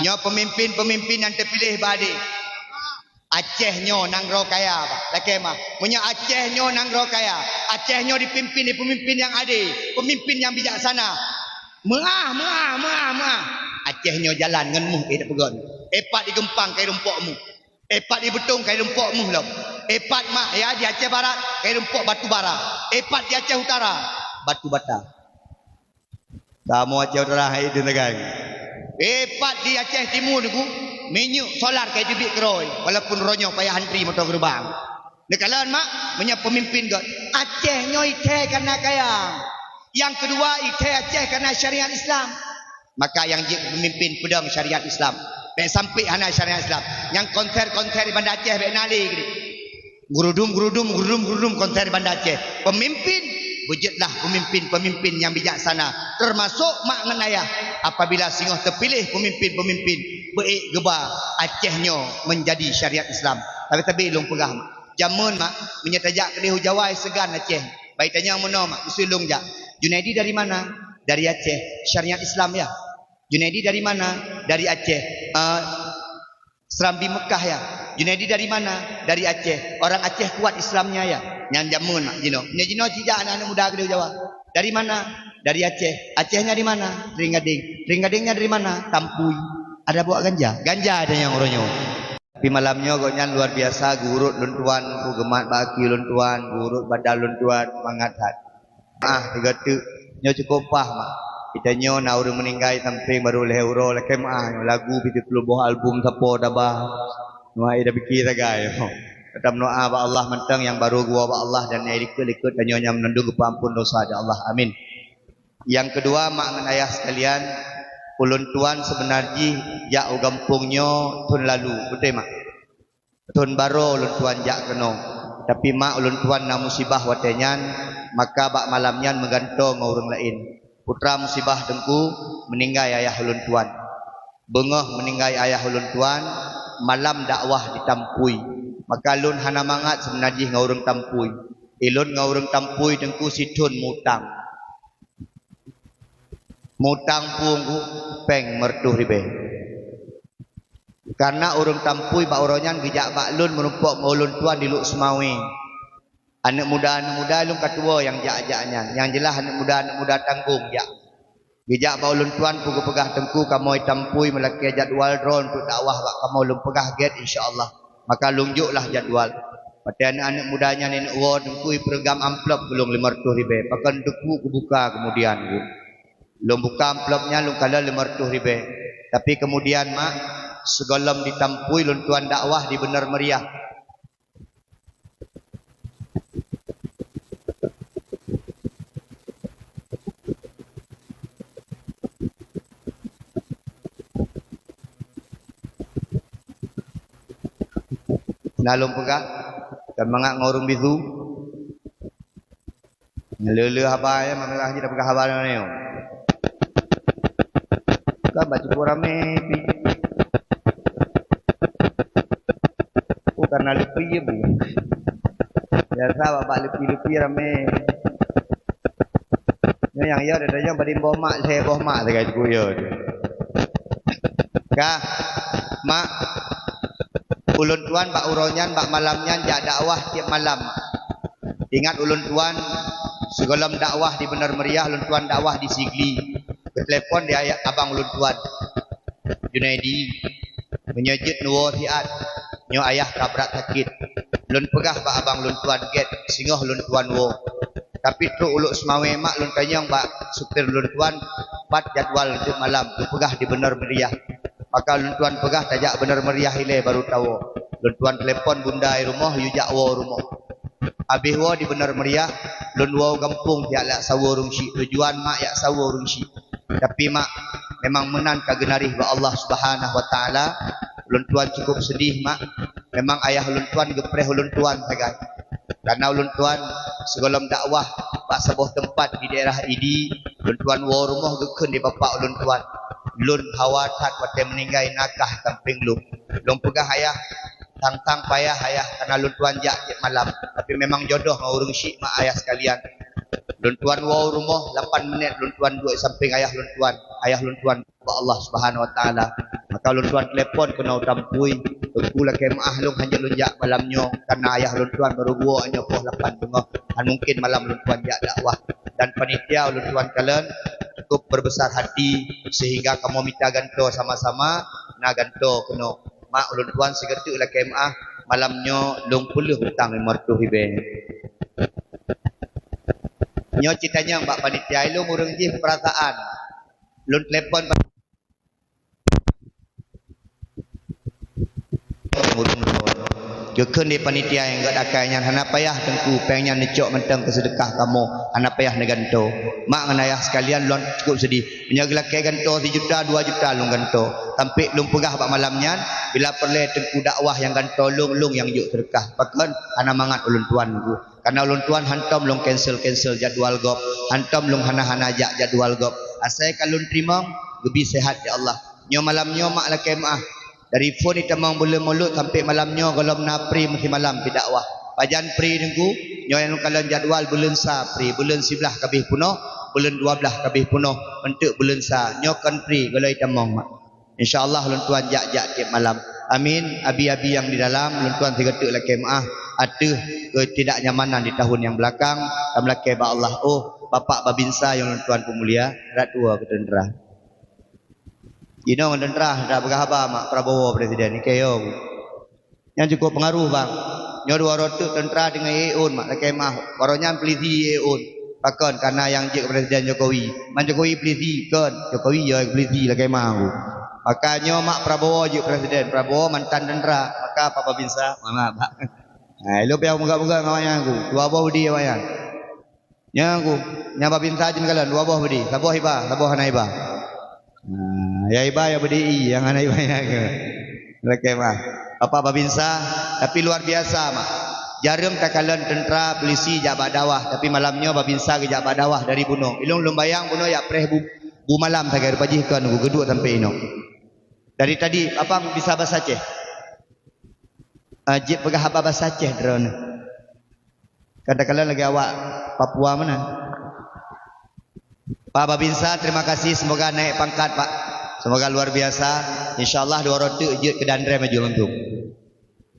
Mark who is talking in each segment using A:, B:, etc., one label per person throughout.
A: Nyo pemimpin-pemimpin yang terpilih badi. Aceh nyo nang rokaya pak. Laki mah. Punya Aceh nyo nang rokaya. Aceh nyo dipimpin di pemimpin yang adil, pemimpin yang bijaksana. Muah. Aceh nyo jalan ngan muh tak pegon. Epat di Gempang kai rumpokmu. Epat di Betung kai rumpokmu lo. Epat mak ya di Aceh Barat kai rumpok batu bara. Epat di Aceh Utara batu bata. Kamu Aceh Utara hai di negara. Epat di Aceh Timur tu minyak solar kai dibik keroi walaupun ronyo payah antri motor gerbang. Nekalan mak punya pemimpin god. Aceh nyo ite karena kaya. Yang kedua ite Aceh karena syariat Islam. Maka yang pemimpin pedang syariat Islam. Baik sampai hana syariat Islam. Yang konser di Bandar Aceh baik nali gini. Gurudum konser di Bandar Aceh. Pemimpin wujudlah pemimpin yang bijaksana. Termasuk mak ngan ayah. Apabila singoh terpilih pemimpin baik geba Acehnya menjadi syariat Islam. Tapi long pegah mak. Jamun mak menyetajak kedih Jawa segan Aceh. Baik tanya mana mak usulung jak. Junaidi dari mana? Dari Aceh. Syariat Islam ya. Junaidi dari mana? Dari Aceh. Serambi Mekah ya. Junaidi dari mana? Dari Aceh. Orang Aceh kuat Islamnya ya. Yang jamun mak jino. Jino cijak anak-anak muda kedih Jawa. Dari mana? Dari Aceh. Acehnya di mana? Ringgadingnya dari mana? Tampui. Ada buat ganja? Ganja ada yang oronyo. Tapi malamnya koknya luar biasa. Gurut luntuan, ku gemat baki luntuan, gurut badal luntuan, mangat hat. Tiga tu, nyo cukup pah mak. Kita nyo na urang meninggai samping baru leh euro lekem lagu piti pelubuh album sapo dabah. Nuai dah pikir tagai. Kata doa ba Allah mentang yang baru gua ba Allah dan nyai likut dan nyonya menendung kepampun dosa ada Allah. Amin. Yang kedua mak ngan ayah sekalian, ulun tuan sebenarnya ya gampungnya tahun lalu, betul mak. Tahun baru ulun tuan jak keno. Tapi mak ulun tuan na musibah watenyan, maka bak malamnya menggantong orang lain. Putra musibah dengku meninggal ayah ulun tuan. Bengah meninggal ayah ulun tuan, malam dakwah ditampui. Maka lun hana mangat sebenarnya ngaurung tampui. Ilun ngaurung tampui dengku situn mutang. Mutang punggu peng mertuh ribe. Karena urung tampui bak oronyan gejak bak lun merumpok ulun tuan di Luk Semawi. Anak muda lun katua yang jak-jaknya. Yang jelas anak muda tanggung jak. Gejak bak ulun tuan pugu pegah tengku kamu tampui melaki jadwal drone untuk dakwah bak kamu lun pegah get insyaallah. Maka lunjuklah jadwal. Pada anak-anak mudanya nenek uwa tengku program amplop belum 500 ribu. Pakan tengku kubuka kemudian. Belum buka amplopnya lung kala 500 ribu. Tapi kemudian mak segolam ditampui lun tuan dakwah di benar meriah. Nalung pegah dan mangak ngorung bisu. Lele haba ya mamelah ji dah pegah haba ni. Ka baca rame pi. Karena lepi ya bu. Biasa bapak lepi rame. Yang ya ada yang badin boh mak saya boh mak dekat ku ya. Kah mak ulun tuan bak uronyan bak malamnya jak dakwah tiap malam. Ingat ulun tuan segolam dakwah di benar meriah, ulun tuan dakwah di Sigli. Ke telepon dia ayat abang ulun tuan Junaidi menyejit nuwo siat nyo ayah tabrak sakit. Ulun pegah bak abang ulun tuan get singoh ulun tuan wo. Tapi tu uluk Semawe mak ulun kanyang bak supir ulun tuan pat jadwal untuk malam tu pegah di benar meriah. Maka lun tuan pegah tajak benar meriah ile baru tahu. Lun tuan telepon bunda rumah yu jak wo rumah. Habis wo di benar meriah lun wo kampung tiak lak sawo rungsi. Tujuan mak yak sawo rungsi. Tapi mak memang menan kagenarih ba Allah Subhanahu wa taala. Lun tuan cukup sedih mak. Memang ayah lun tuan gepreh lun tuan tagai. Karena ulun tuan segolom dakwah bak sebuah tempat di daerah Idi, ulun tuan wo rumah geken di bapak ulun tuan. Lun hawatat wate meninggai nakah tamping lum. Lum pegah ayah tang payah ayah karena lun tuan jak malam. Tapi memang jodoh ngurung syik mak ayah sekalian. Lun tuan wo rumah 8 minit lun tuan duduk samping ayah lun tuan. Ayah lun tuan ba Allah Subhanahu wa taala. Maka kalau tuan telefon kena utampui tengku lah kemah long hanya lunjak malamnya karena ayah long tuan baru buah hanya poh 8 tengah dan mungkin malam long tuan jak dakwah dan panitia long tuan kalian cukup berbesar hati sehingga kamu minta ganto sama-sama na ganto kena mak long tuan segetuk lah kemah malamnya long puluh hutang mertu hibe nyo citanya mbak panitia lu murung ji perasaan long telepon Jekun di panitia yang gak dakainya hana payah tengku pengen necok mentang kesedekah kamu hana payah neganto mak ngan ayah sekalian lon cukup sedih menyagelah ke ganto 1 juta 2 juta lung ganto sampai lung pegah bak malamnya bila perle tengku dakwah yang ganto lung yang yuk sedekah pakon hana mangat ulun tuan ku karena ulun tuan hantam lung cancel jadual gop hantam lung hana jak jadual gop asai kalun terima lebih sehat ya Allah nyo malamnya mak la kemah dari phone kita mang boleh mulut sampai malamnya kalau napri mesti malam pi dakwah pajan pri nengku nyo yang kalian jadual bulan sa pri bulan 11 kabih puno bulan 12 kabih puno untuk bulan sa nyo kan pri kalau kita mang mak insyaallah ulun tuan jak tiap malam amin abi-abi yang di dalam ulun tuan segetuk la kemah ada ketidaknyamanan di tahun yang belakang tamlake ba Allah oh bapak babinsa yang ulun tuan pemulia rat tua ketendera Ino ngenderah dak berapa mak Prabowo presiden ni kayo. Yang cukup pengaruh bang. Nyo dua rotuk tentera dengan EUN mak kemah. Baronya peliti EUN. Pakon karena yang je presiden Jokowi. Man Jokowi peliti kan. Jokowi ya peliti la kemah aku. Makanya mak Prabowo je presiden. Prabowo mantan tentera. Maka Papa Binsa mama pak. Nah, lu piau muka-muka ngawanya aku. Dua buah budi awanya. Nya aku. Nya Papa Binsa je kalian dua buah budi. Sabuh hiba, sabuh hana hiba. Ya iba ya bdi yang anak ibanya ke leke mah apa babinsa tapi luar biasa mak jarum takalan tentera polisi jabat dawah tapi malamnya babinsa ke jabat dawah dari bunuh ilung lumbayang bunuh ya preh bu malam sagai pajihkan bu geduk sampai ino dari tadi apa bisa bahasa Aceh ajib pegah apa bahasa Aceh drone katakanlah lagi awak Papua mana Pak Babinsa, terima kasih. Semoga naik pangkat, Pak. Semoga luar biasa. InsyaAllah 2 rotu je ke dandre maju lentuk.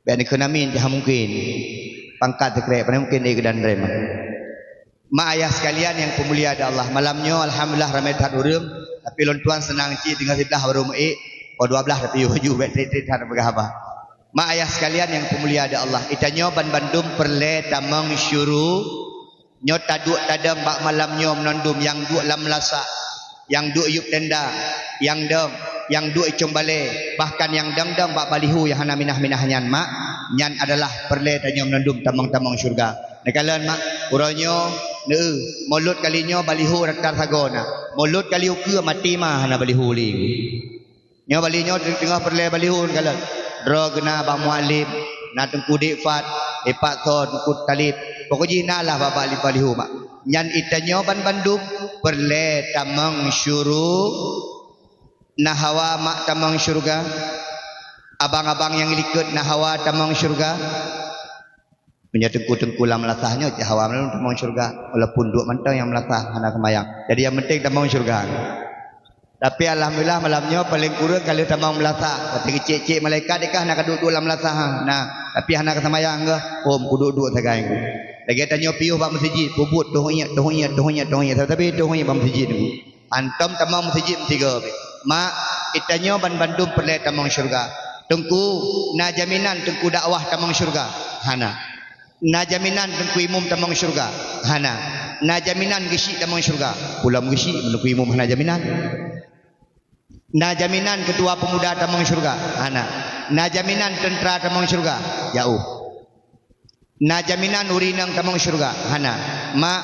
A: Biar ekonomi jangan mungkin. Pangkat terkait, pada mungkin dia ke dandre. Mak ayah sekalian yang pemulia ada Allah. Malamnya, Alhamdulillah, ramai tak urum. Tapi lon tuan senang cik tinggal 11 baru ma'ik. 12 tapi hujung bet-bet tak berapa. Mak ayah sekalian yang pemulia ada Allah. Itanya Bandung perle tamang syuru. Nyo taduk tadam bak malam nyo menandum yang duk lam lasak yang duk yuk tenda yang duk icung bale bahkan yang dang bak balihu yang hana minah nyan mak nyan adalah perle tanyo menandum tamang-tamang syurga nekalan mak uranyo mulut kalinyo balihu raktar sagona mulut kali uke mati mah hana balihu li nyo balinyo tengah perle balihu kalan drogna bak mualim na tengku dikfat epak ton kut talib pokoknya nalah bapak lihu mak nyan itanyo Bandung perle tamang syuru nahawa mak tamang syurga abang-abang yang likut nahawa tamang syurga punya tengku lam melasahnya hawa tamang syurga walaupun duk mantau yang melasah anak kemayang jadi yang penting tamang syurga tapi alhamdulillah malamnya paling kurang kalau tamang melasah kata cik-cik malaikat dekah nak duduk dalam melasah nah tapi anak kemayang ke duduk sagai lagi tanya piuh bab masjid bubut tuhnya tapi tuhnya bab masjid tu antum tamang masjid tiga mak itanya Bandung perle tamang syurga tengku na jaminan tengku dakwah tamang syurga hana na jaminan tengku imam tamang syurga hana na jaminan gesi tamang syurga pulang gesi tengku imam hana jaminan na jaminan ketua pemuda tamang syurga hana na jaminan tentera tamang syurga jauh na jaminan urinang tamang syurga hana mak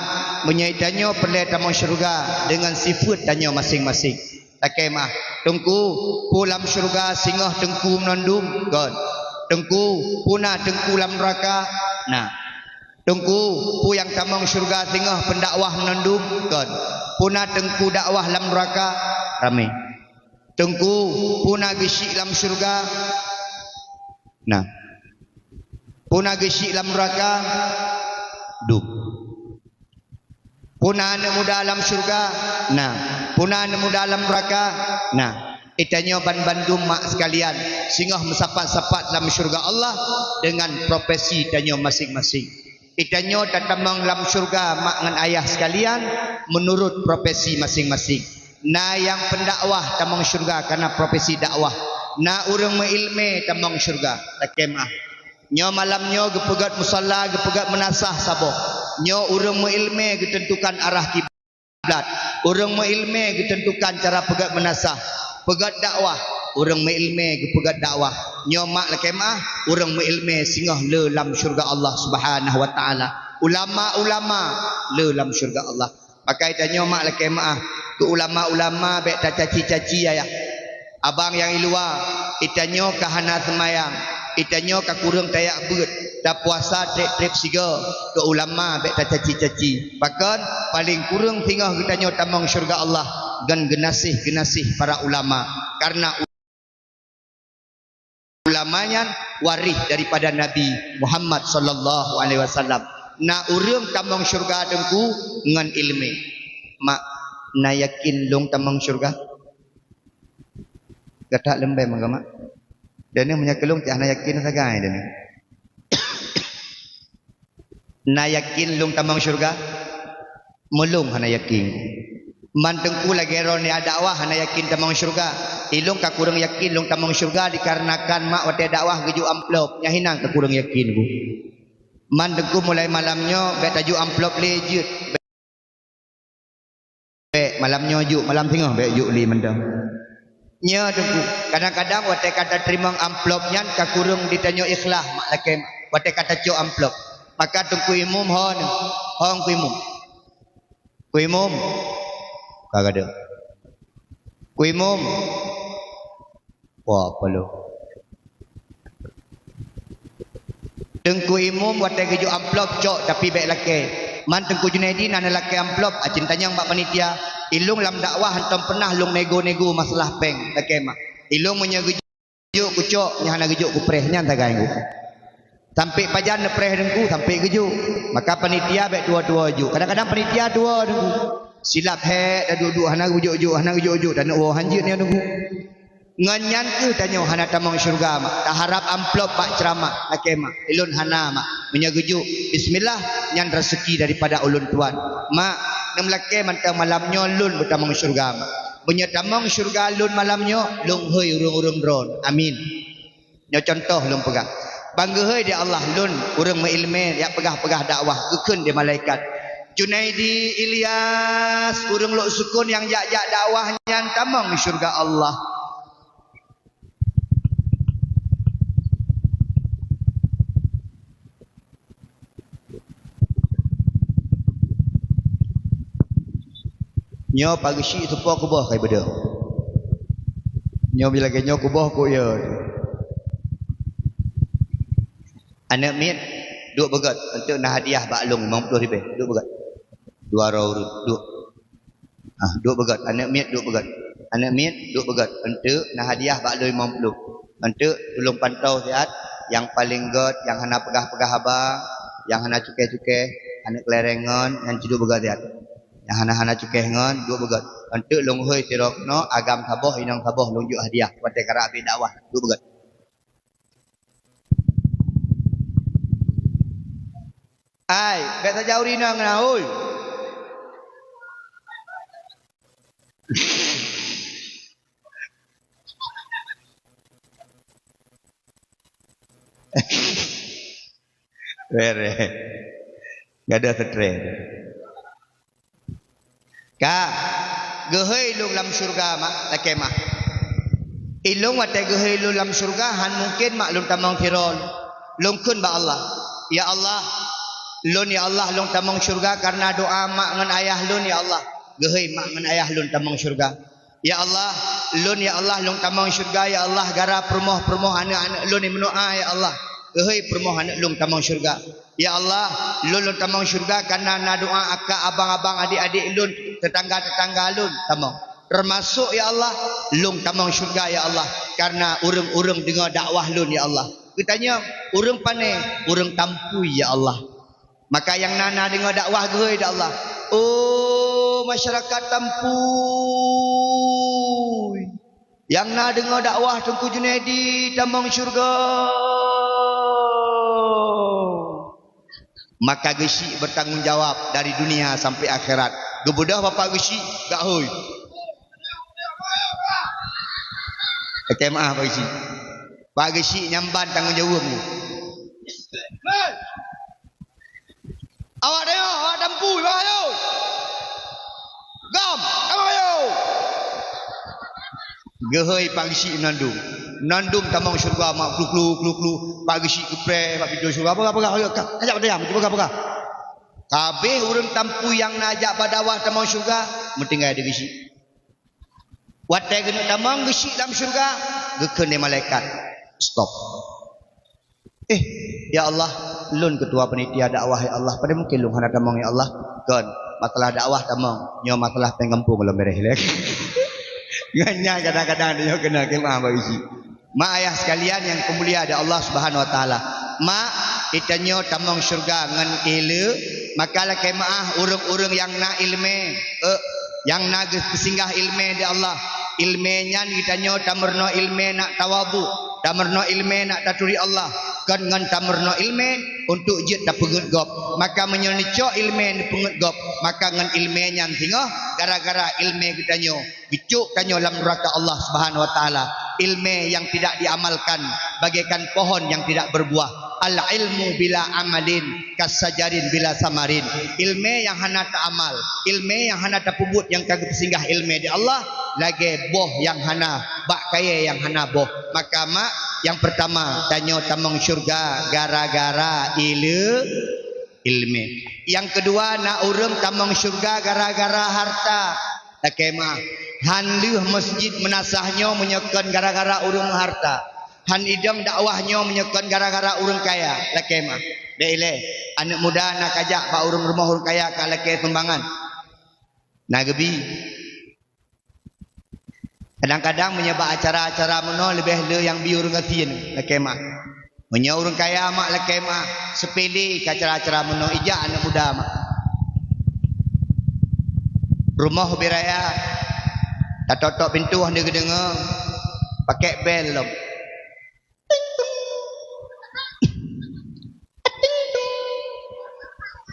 A: menyaitannya perle tamang syurga dengan sifat tanya masing-masing takai mah tengku pulam syurga singah tengku menandum kan tengku puna tengku lam neraka nah tengku pu yang tamang syurga singah pendakwah menandum kan puna tengku dakwah lam neraka ramai tengku puna gesik lam syurga nah puna gesik lam neraka duk puna nemu dalam syurga nah puna nemu dalam neraka nah Itanyo bandum mak sekalian singah mensapat-sapat dalam syurga Allah dengan profesi itanyo masing-masing. Itanyo tatamang dalam syurga mak dengan ayah sekalian menurut profesi masing-masing. Na yang pendakwah tamang syurga karena profesi dakwah. Na urang mengilme tamang syurga takemah. Nyo malamnyo gepegat musalla gepegat menasah saboh. Nyo urang mengilme ditentukan arah kiblat. Urang mengilme ditentukan cara pegat menasah. Pegat dakwah urang mengilme gepegat dakwah. Nyo mak lakemah urang mengilme singah le dalam syurga Allah Subhanahu wa taala. Ulama-ulama le dalam syurga Allah. Maka itanyo mak lakemah ke ulama-ulama baik tak caci-caci ya. Abang yang luar itanyo kahana semayang, itanyo ka kurang tayak beut, dah puasa trip siga ke ulama baik tak caci-caci. Bahkan paling kurang tinggal itanyo tamang syurga Allah dan genasih-genasih para ulama karena ulamanya waris daripada Nabi Muhammad sallallahu alaihi wasallam. Na urang tamang syurga dengku dengan ilmu. Mak na yakin long tamang syurga? Kata lembay mangga mak. Dan ni menyakelung cah na yakin sagai dan. Na yakin long tamang syurga? Melung hana yakin. Mantengku lagi ron ni dakwah hana yakin tamang syurga. Ilung ka kurang yakin long tamang syurga dikarenakan mak wate dakwah geju amplop nya hinang ka kurang yakin ku. Mantengku mulai malamnya bet tajuk amplop lejut. Malamnya juk malam tengah baik juk li mendang nya tunggu kadang-kadang wate kata terima amplopnya ka kurung ditanyo ikhlas mak lakem wate kata cok amplop maka tunggu imum hon ku imum kagak ada ku imum wah palo tunggu imum wate geju amplop cok tapi baik lakem mantengku Junaidi nana laki amplop cintanya mbak panitia ilung lam dakwah hantam pernah lung nego-nego masalah peng takema ilung punya gejuk kucok nya hana gejuk ku prehnya tagai ku sampai pajan ne preh dengku sampai gejuk maka panitia baik dua-dua juk kadang-kadang panitia dua dengku silap he dah duduk hana gejuk dan oh hanjit ni dengku nganyan ke tanya hana tamang syurga mak tak harap amplop pak ceramah takema ilun hana mak menyagejuk bismillah nyan rezeki daripada ulun tuan mak nem lake mantang malamnya lun bertamang syurga mak punya tamang syurga lun malamnya lung hoi urung-urung dron amin nyo contoh lung pegang bangga hoi dia Allah lun urung mengilme ya pegah-pegah dakwah kekeun dia malaikat Junaidi Ilyas urung lok sukun yang jak-jak dakwah nyan tamang syurga Allah. Nyo pagi syik tu po kubah kai beda. Nyo bila ke nyo kubah ku ya. Anak mit duk begat untuk nak hadiah baklung 50 ribu. Duk begat. 200 duk. Duk begat anak mit duk begat. Anak mit duk begat untuk nak hadiah baklung 50. Untuk tolong pantau sihat yang paling god yang hana pegah-pegah abang, yang hana cukai-cukai, anak kelerengan yang ciduk begat sihat. Yang hana-hana cukeh ngan dua begat untuk long hoi sirok no agam saboh inang saboh lonjuk hadiah wate kara api dakwah dua begat ai beta jauh rina ngana oi Were enggak ada stres ka gehei lu dalam syurga mak lakemah ilung wate gehei lu dalam syurga han mungkin mak lun tamang tirol lungkun ba Allah ya Allah lun ya Allah lung tamang syurga karena doa mak ngan ayah lun ya Allah gehei mak ngan ayah lun tamang syurga ya Allah lun ya Allah lung tamang syurga ya Allah gara permoh anak-anak lun ni mendoa ya Allah gehei permoh anak lung tamang syurga ya Allah lun tamang syurga karena na doa akak abang-abang adik-adik lun tetangga-tetangga lun tamang termasuk ya Allah lung tamang syurga ya Allah karena urang-urang dengar dakwah lun ya Allah katanya urang pandai urang tampui ya Allah maka yang nana dengar dakwah gue ya Allah oh masyarakat tampui Yang nak dengar dakwah Tengku Junaidi tambang syurga, maka gesi bertanggungjawab dari dunia sampai akhirat. Gebudah bapak gesi gak hui. Okey maaf Pak Gesi. Pak Gesi nyamban tanggungjawab ni. Awak dah yo, awak dampu bang ayo. Gam, kamu ayo. Gehoi Pak Gesi menandum. Menandum tamang syurga mak klu. Pak Gesi kepre, Pak video syurga apa ayo kajak pada yang cuba. Kabeh urang tampu yang najak badawah tamang syurga mentinggal ada Gesi. Watai kena tamang Gesi dalam syurga, gekene malaikat. Stop. Ya Allah, lun ketua panitia dakwah ya Allah. Pada mungkin lun hana tamang ya Allah. Kan masalah dakwah tamang, nyo masalah pengampung belum beres lagi. Nganya kadang-kadang dia kena kemah bagi. Mak ayah sekalian yang kemulia ada Allah Subhanahu wa taala. Mak itanyo tamang syurga ngan ile, makalah kemah urang-urang yang nak ilme, yang nak kesinggah ilme di Allah. Ilmenya itanyo tamerno ilme nak tawabu, tamerno ilme nak taturi Allah. Kan ngan tamerno ilme untuk jet tak pengut gop, maka menyeneco ilme ni pengut gop, maka ngan ilmenya tinggal gara-gara ilme kita nyo bicuk kanyo dalam neraka Allah Subhanahu wa taala. Ilme yang tidak diamalkan bagaikan pohon yang tidak berbuah. Al ilmu bila amalin kasajarin bila samarin. Ilme yang hana tak amal, ilme yang hana tak pubut yang kagak singgah ilme di Allah, lagi boh yang hana bak kaya yang hana boh. Maka mak yang pertama tanyo tamang syurga gara-gara ilme. Yang kedua nak urang tamang syurga gara-gara harta. Takemah han leuh masjid menasahnya menyekan gara-gara urang harta. Han idang dakwahnya menyekan gara-gara urang kaya. Takemah beile anak muda nak ajak pak urang rumah urang kaya ka laki tembangan. Nagebi kadang-kadang menyebab acara-acara meno lebih le yang biur ngatin lekemah. Menya urang kaya mak lekemah sepele ke acara-acara meno ijak anak muda mak. Rumah biraya tak totok pintu hendak dengar pakai bel lom.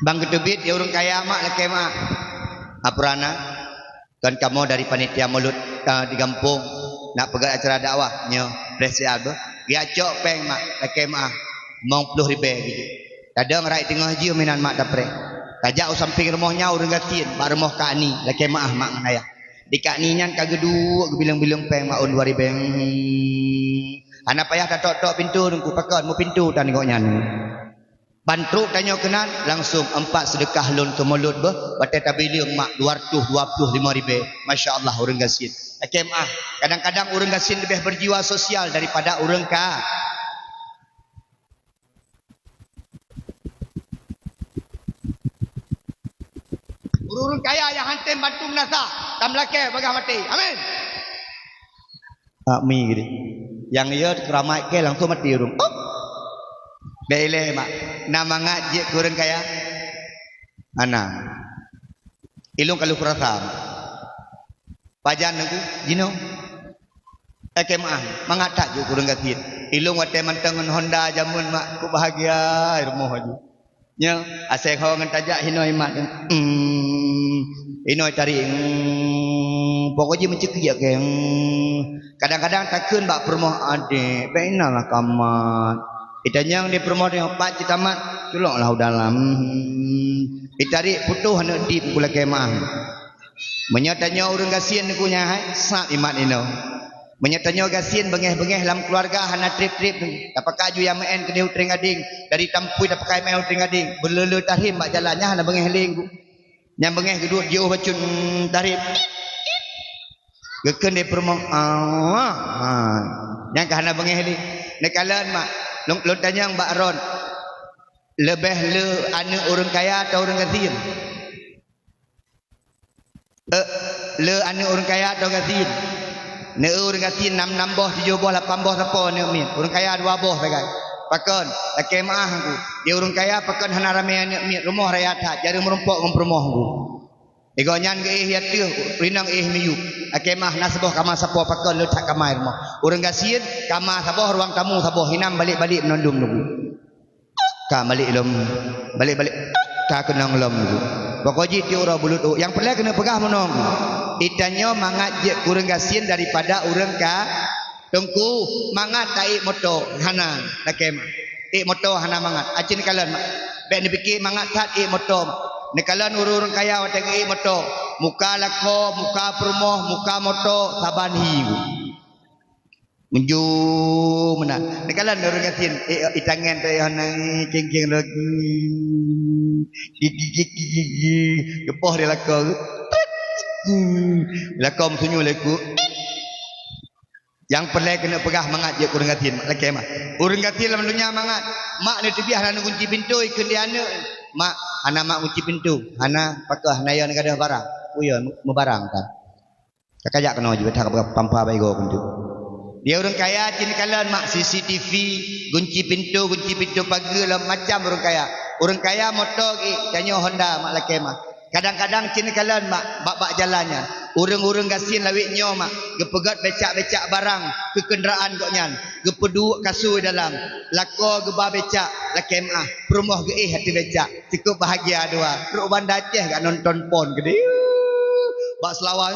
A: Bang gedebit dia urang kaya mak lekemah. Apurana kan kamu dari panitia mulut di kampung nak pegang acara dakwah nyo presial tu dia cok peng mak laki mak mong 10 ribu gitu kadang rai tengah je minan mak dapre tajak samping rumahnya urang gatin mak rumah Kak Ani laki mak ayah di Kak Ni nyan kagak duk bilang-bilang peng mak on 2000 anak payah tak tok pintu nunggu pakon mu pintu tan tengok nyan bantruk tanya kenan langsung 4 sedekah lon ke mulut batai tabiling mak 225 ribu. Masya-Allah urang gasin. Akemah kadang-kadang urang gasin lebih berjiwa sosial daripada urang ka. Urang kaya yang hantem bantu menasa tam laki bagah mati. Amin. Amin gini. Yang ia keramai ke langsung mati urang. Bele mak nama ngaji kurang kaya anak ilung kalau kurasam pajan aku jino ekemah mangatak ju kurang gatin ilung wate mantengan Honda jamun mak ku bahagia rumah aju nya asek ho ngan tajak hinoi mak hinoi tari pokoknya mencekik ya ke kadang-kadang takun bak permoh ade beinalah kamat itanya yang di promosi empat citamat culoklah dalam itari putuh hendak di pula kemah menyatanya urang gasin kunya hai sak imat ino menyatanya gasin bengeh-bengeh dalam keluarga hana trip-trip dapat kaju yang main ke utring gading dari tampui dapat kai main utring gading berlele tahim bak jalannya hana bengeh ling yang bengeh kedua jauh bacun tarif geken di promosi yang hana bengeh ling nekalan mak Long tanya Mbak Ron lebih le anak orang kaya atau orang gatin le anak orang kaya atau gatin ne orang gatin 6 boh 7 boh 8 boh apa ne min orang kaya 2 boh bagai pakon laki maah aku dia orang kaya pakon hana rame anak min rumah raya tak jadi merumpok ngom rumah aku Ego nyan ge ya tu rinang miyu. Akemah nasboh kama sapo pakon lu tak kamai rumah. Urang gasien kama saboh ruang tamu saboh hinam balik-balik menondum nunggu. Ka balik lom balik-balik ka kenang lom nunggu. Pokoji ti ora bulut yang pelai kena pegah menong. Itanyo mangat je urang gasien daripada urang ka tengku mangat tai moto hana akemah. Moto hana mangat. Acin kalan bek ni fikir mangat tat moto. Nekalan urang kaya wateng moto muka lako muka perumoh muka moto taban hiu menju mana nekalan urang katin itangan teh hanang ceng-ceng lagi gigi gepoh dia lako lako sunyu leku yang perlu kena pegah mangat je urang katin laki mah urang katin dalam dunia mangat mak ni tebiah nak kunci pintu ikut dia anak mak anak mak kunci pintu anak pakah naya negara barang uya mubarang kan kakajak kena je betah pampa baigo pintu dia orang kaya cini kalan mak CCTV kunci pintu pagar lah macam orang kaya motor tanyo Honda mak laki mak kadang-kadang cini kalan mak bak jalannya urang-urang gasin lawiknya mak gepegat becak-becak barang ke kenderaan koknyan gepedu kasur dalam lako geba becak laki mak perumah ge hati becak cukup bahagia dua ruk bandar Aceh gak nonton pon gede bak selawat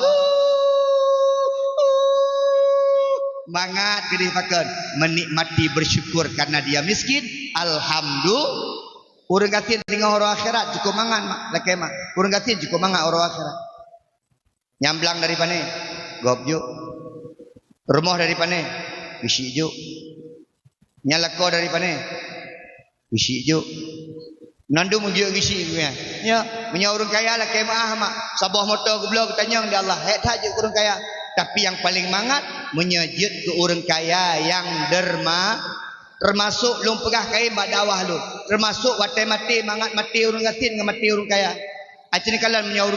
A: mangat gede pakan menikmati bersyukur karena dia miskin alhamdulillah urang gatin tinggal orang akhirat cukup mangan mak laki mak urang gatin cukup mangan orang akhirat nyamblang dari pane gobjuk rumah dari pane bisi juk nyalako dari pane bisi juk nandu mujuk bisi nya punya orang kaya lah kemah mak sabah motor goblok tanyang dia Allah het haje orang kaya tapi yang paling mangat menyejut ke orang kaya yang derma termasuk lung pegah kain bak dawah lu termasuk watai mati mangat mati orang gatin dengan mati orang kaya acini kalan punya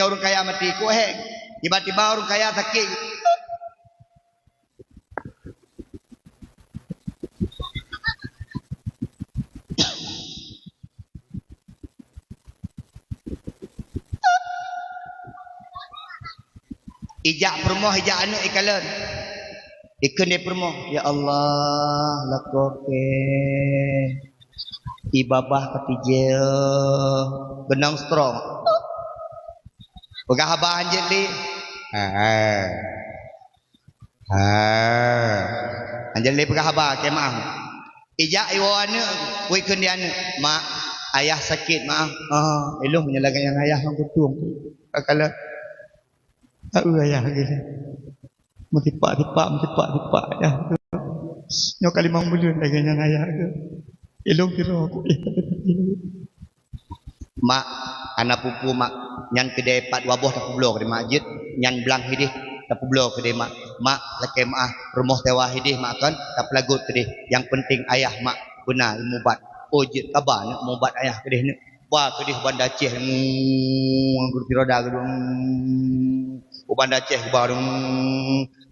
A: orang kaya mati ku heng tiba-tiba orang kaya sakit ijak permoh ijak anak ikalan ikan dia permoh ya Allah lakoke ibabah ketijel benang strong pegah abah anjir li anjir li pegah abah kemah ijak iwana ikan dia anak mak ayah sakit maaf eluh menyalahkan yang ayah yang kutung kalau ayah gitu metipak ya nyo kali mang bulan lagi yang ayah ke ilong kira aku mak anak pupu mak nyan kedai pat waboh tak publok di masjid nyan belang hidih tak publok kedai mak laki mak rumah tewa hidih mak kan tak pelagut kedai yang penting ayah mak benar mubat ojit kabar nak mubat ayah kedai ni wah kedai bandar Aceh ngurti roda gedung bandar Aceh baru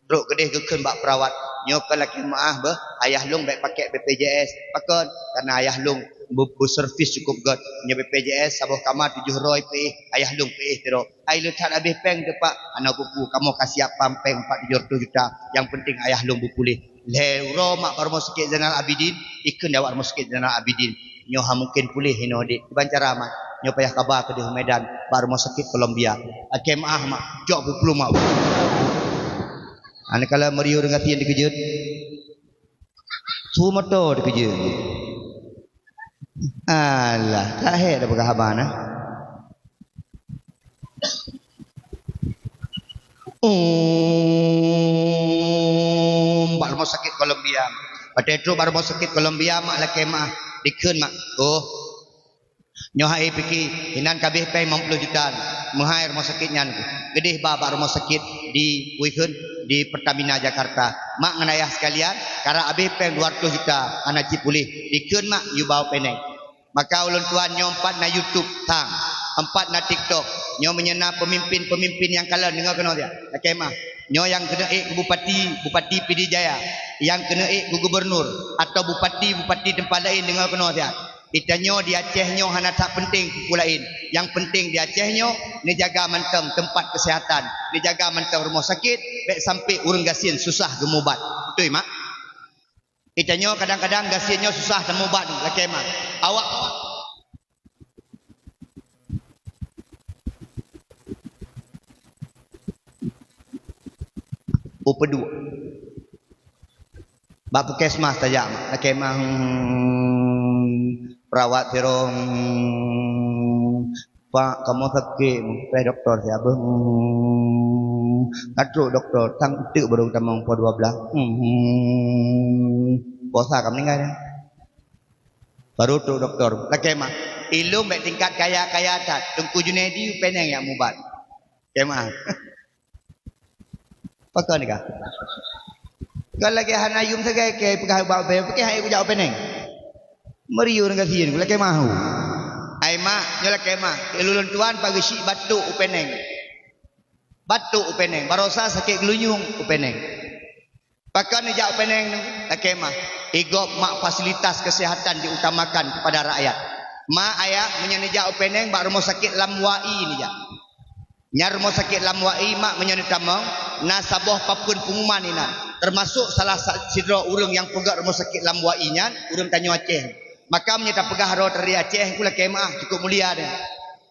A: truk kedih geken bak perawat nyokan laki maah bah ayah long baik pakai BPJS pakon karena ayah long servis cukup god nya BPJS sabah kamar 700 pe ayah long pe tero ai letak habis peng depak anak pupu kamu kasih apa peng 4 juta yang penting ayah long pulih leuro mak baru sikit Zainal Abidin ikun dawak sikit Zainal Abidin nyo ha mungkin pulih hino dik bancara mak nyo payah kabar ke di Medan baru sakit Kolombia akemah mak jok pupulu mak ane kala meriu dengan tian dikejut su motor dikejut alah tak he dah pegah abang nah baru sakit Kolombia patetro baru sakit Kolombia mak laki mak dikeun mak nyo hai piki hinan kabeh pay 50 juta mahai rumah sakitnya gedeh baba rumah sakit di Wikeun di Pertamina Jakarta mak nganayah sekalian kara abeh pay 200 juta anak cipulih dikeun mak yu bawa peneng maka ulun tuan nyo 4 na YouTube tang 4 na TikTok nyo menyena pemimpin-pemimpin yang kala dengar kena dia okay mah nyo yang kena bupati PD Jaya yang kena ku gubernur atau bupati tempat lain dengar kena dia Itanyo di Aceh hana tak penting kuku lain. Yang penting di Aceh ni jaga manteng tempat kesihatan, ni jaga manteng rumah sakit, baik sampai urang gasin susah gemubat. Betul mak? Itanyo kadang-kadang gasinnya susah temubat laki mak. Awak upedu. Bak puskesmas saja mak. Laki mak perawat terong Pak kamu sakit pe doktor siapa atruk doktor tang itu baru tamang po 12 puasa kamu meninggal baru tu doktor laki mah ilmu baik tingkat kaya tak Tengku Junaidi peneng yang mubat kemah pakai ni kah kalau lagi hanayum segai ke pegah bau pe pakai hai ku jauh peneng meriu dengan sien kula ke mahu ai mak nyola ke mak lulun tuan pagi si batu upeneng barosa sakit gelunyung upeneng pakan ni jak upeneng la ke mak igop mak fasilitas kesihatan diutamakan kepada rakyat mak ayah menyanija upeneng bak rumah sakit Lamwai ni jak nyar rumah sakit Lamwai mak menyani tamang nasabah papun pengumuman ini termasuk salah sidra urang yang pegak rumah sakit Lamwai nya urang Tanjung Aceh. Maka menyata pegah roh dari Aceh kula kemah cukup mulia dia.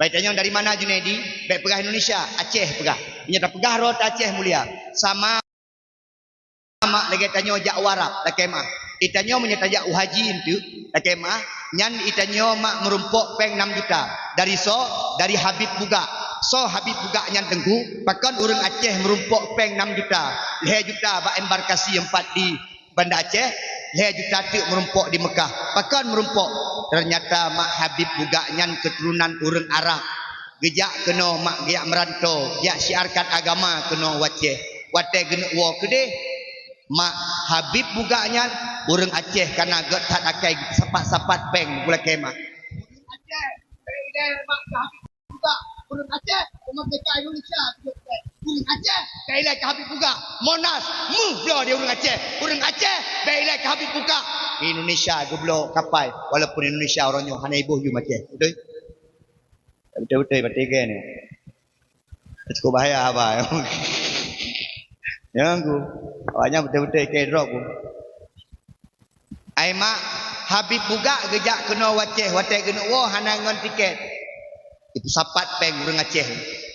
A: Baik tanya dari mana Junaidi? Baik pegah Indonesia, Aceh pegah. Menyata pegah roh Aceh mulia. Sama mak lagi tanya jak warap la kemah. Itanyo menyata jak uhaji itu la kemah. Nyan itanyo mak merumpok peng 6 juta. Dari Habib Buga. So Habib Buga nyan tengku, pakan urang Aceh merumpok peng 6 juta. 2 juta bak embarkasi 4 di Banda Aceh. 2 juta tu merumpok di Mekah. Pakan merumpok. Ternyata mak Habib Buga nyan keturunan urang Arab. Gejak kena mak giak merantau, giak syiarkan agama kena Aceh. Wate gena wa kedeh. Mak Habib Buga nyan urang Aceh kana got tak akai sapat-sapat peng gula kemah. Aceh, mak Habib Buga urang Aceh, merdeka Indonesia. Urang Aceh, bailai ke Habib Buga. Monas, blo dia urang Aceh. Urang Aceh, bailai ke Habib Buga. Indonesia gublo kapai. Walaupun Indonesia orangnya hana ibu yu Aceh. Betul? Betul betul ni. Cukup bahaya apa? Yang aku, awaknya betul-betul ke drop pun. Ai mak Habib Buga gejak kena Aceh, wate kena wah hana ngon tiket. Itu sapat peng urang Aceh.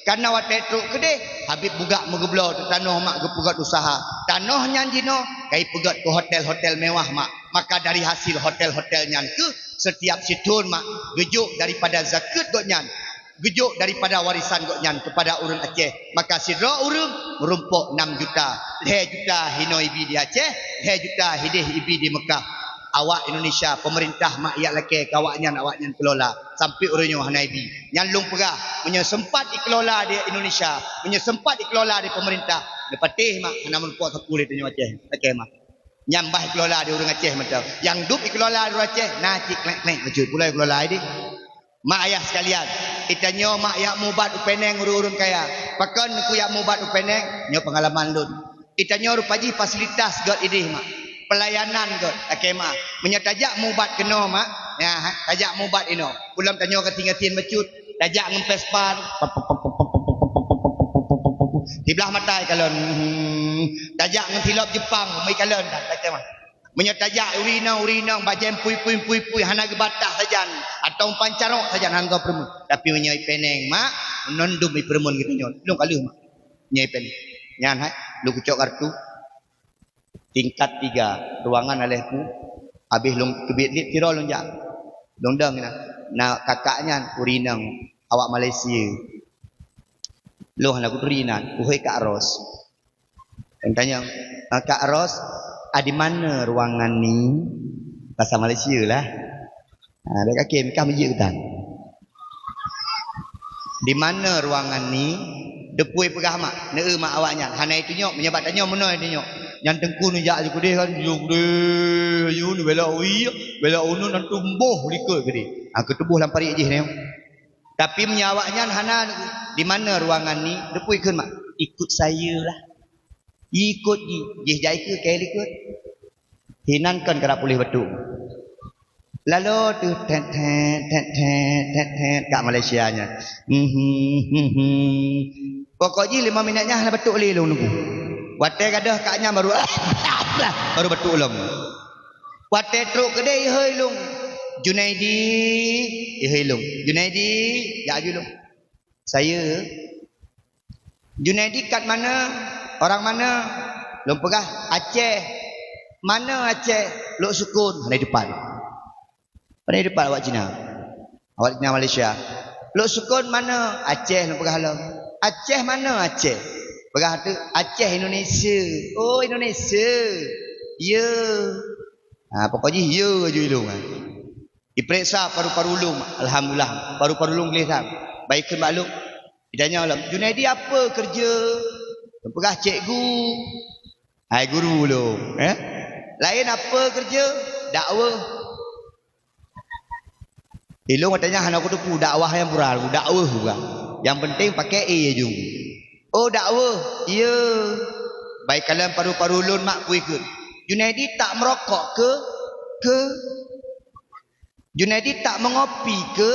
A: Karena wate truk kedeh Habib Buga megeblo tanah mak gepegat usaha. Tanahnya jino kai pegat ke hotel-hotel mewah mak. Maka dari hasil hotel-hotelnya ke setiap situn mak gejuk daripada zakat gotnyan. Gejuk daripada warisan gotnyan kepada urang Aceh. Maka sidra urang merumpok 6 juta. 2 juta hino ibi di Aceh, 2 juta hidih ibi di Mekah. Awak Indonesia pemerintah mak yak leke awaknya kelola sampai urunyo hanaibi nyalung pegah punya sempat dikelola di Indonesia punya sempat dikelola di pemerintah lepatih mak namun puak sapu di Tanjung Aceh leke mak nyambah dikelola di urang Aceh macam yang duk dikelola di Aceh naci klek-klek wujud pula dikelola ini mak ayah sekalian itanyo mak yak mubat upeneng urung-urung kaya pakan ku yak mubat upeneng nyo pengalaman lun itanyo rupaji fasilitas god idih mak pelayanan kot akemah menyetajak mubat kena mak ya tajak mubat ino ulam tanyo ketinggatin mecut tajak ngempes pan di belah mata kalon tajak ngentilop Jepang mai kalon dak akemah menyetajak urina bajem pui hana gebatah sajan atau pancarok sajan hangga permun tapi menyai peneng mak nondum i permun gitu nyon lu kalu mak nyai peneng nyan hai lu kucok kartu tingkat 3 ruangan alehku habis long kebit lit tiro long jak longdang na kakaknya urinang awak Malaysia loh nak urinan uhoi Kak Ros tanya Kak Ros di mana ruangan ni bahasa Malaysia lah ada kaki kami je hutan di mana ruangan ni depui pegah mak ne mak awaknya hana itu nyok menyebat tanya mana itu nyok yang tengku ni jak je kan you ni bela unu nan tumbuh likut gede ketubuh lampari je ni tapi menyawaknya hana di mana ruangan ni depui kan mak ikut saya lah ikut je jai ke kai ikut hinankan kerap boleh betul Lalu tu tet kat Malaysianya. Pokoknya 5 minitnya dah betul boleh nunggu. Watai gadah kaknya baru baru betul ulung. Watai truk kedai hei lung. Junaidi, hei lung. Junaidi, ya aju lung. Saya Junaidi kat mana? Orang mana? Lung pegah Aceh. Mana Aceh? Lok Sukun di depan. Pada depan awak Cina. Awak Cina Malaysia. Lok Sukun mana? Aceh lung pegah halang. Aceh mana Aceh? Pegah tu Aceh Indonesia. Oh Indonesia. Ya. Pokoknya ya aja ilung. Diperiksa paru-paru ulung. Alhamdulillah. Paru-paru ulung boleh tak? Baik ke maklum. Ditanya alam. Junaidi apa kerja? Pegah cikgu. Hai guru ulung. Lain apa kerja? Dakwah. Ilung katanya hana aku tu dakwah yang pural. Dakwah juga. Yang penting pakai A je. Oh dakwah. Ya. Baik kalian paru-paru ulun mak ku ikut. Junaidi tak merokok ke? Junaidi tak mengopi ke?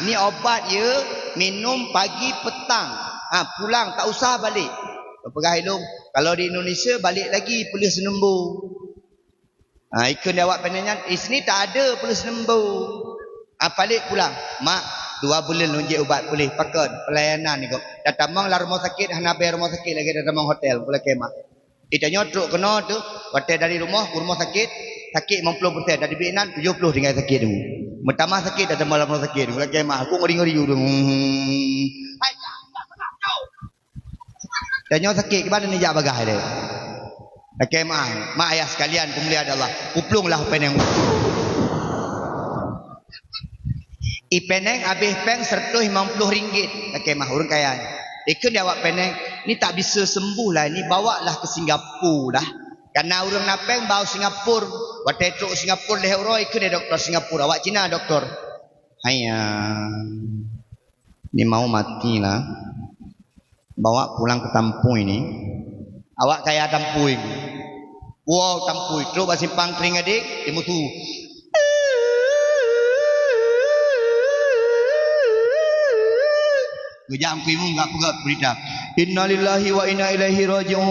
A: Ni obat ya, minum pagi petang. Pulang tak usah balik. Pegah ilung. Kalau di Indonesia balik lagi polis senembur. Ikut dia awak penanya, sini tak ada polis senembur. Balik pulang. Mak 2 bulan lonjek ubat boleh pakai pelayanan ni kau. Datang lah rumah sakit, hana bayar rumah sakit lagi datang hotel pula kemah. Itanya truk kena tu, hotel dari rumah ke rumah sakit 50%, dari Vietnam 70 tinggal sakit tu. Pertama sakit datang malam rumah sakit pula kemah. Aku ngeri-ngeri tu. Tanya sakit ke mana ni jak bagah dia. Kemah, mak ayah sekalian pemulihan Allah. Uplunglah peneng. Peneng habis peng RM150. Kemah orang kaya. Ikut dia awak peneng. Ni tak bisa sembuh lah. Ni bawa lah ke Singapura dah. Karena orang napeng bawa Singapura. Watai truk Singapura leh orang ikut dia doktor Singapura. Awak Cina doktor. Hayang. Ni mau mati lah. Bawa pulang ke Tampuy ni. Awak kaya Tampuy. Wow Tampuy. Truk basimpang kering adik. Dia mutu. Gejam kuimu enggak pegat berita. Innalillahi wa inna ilaihi rajiun.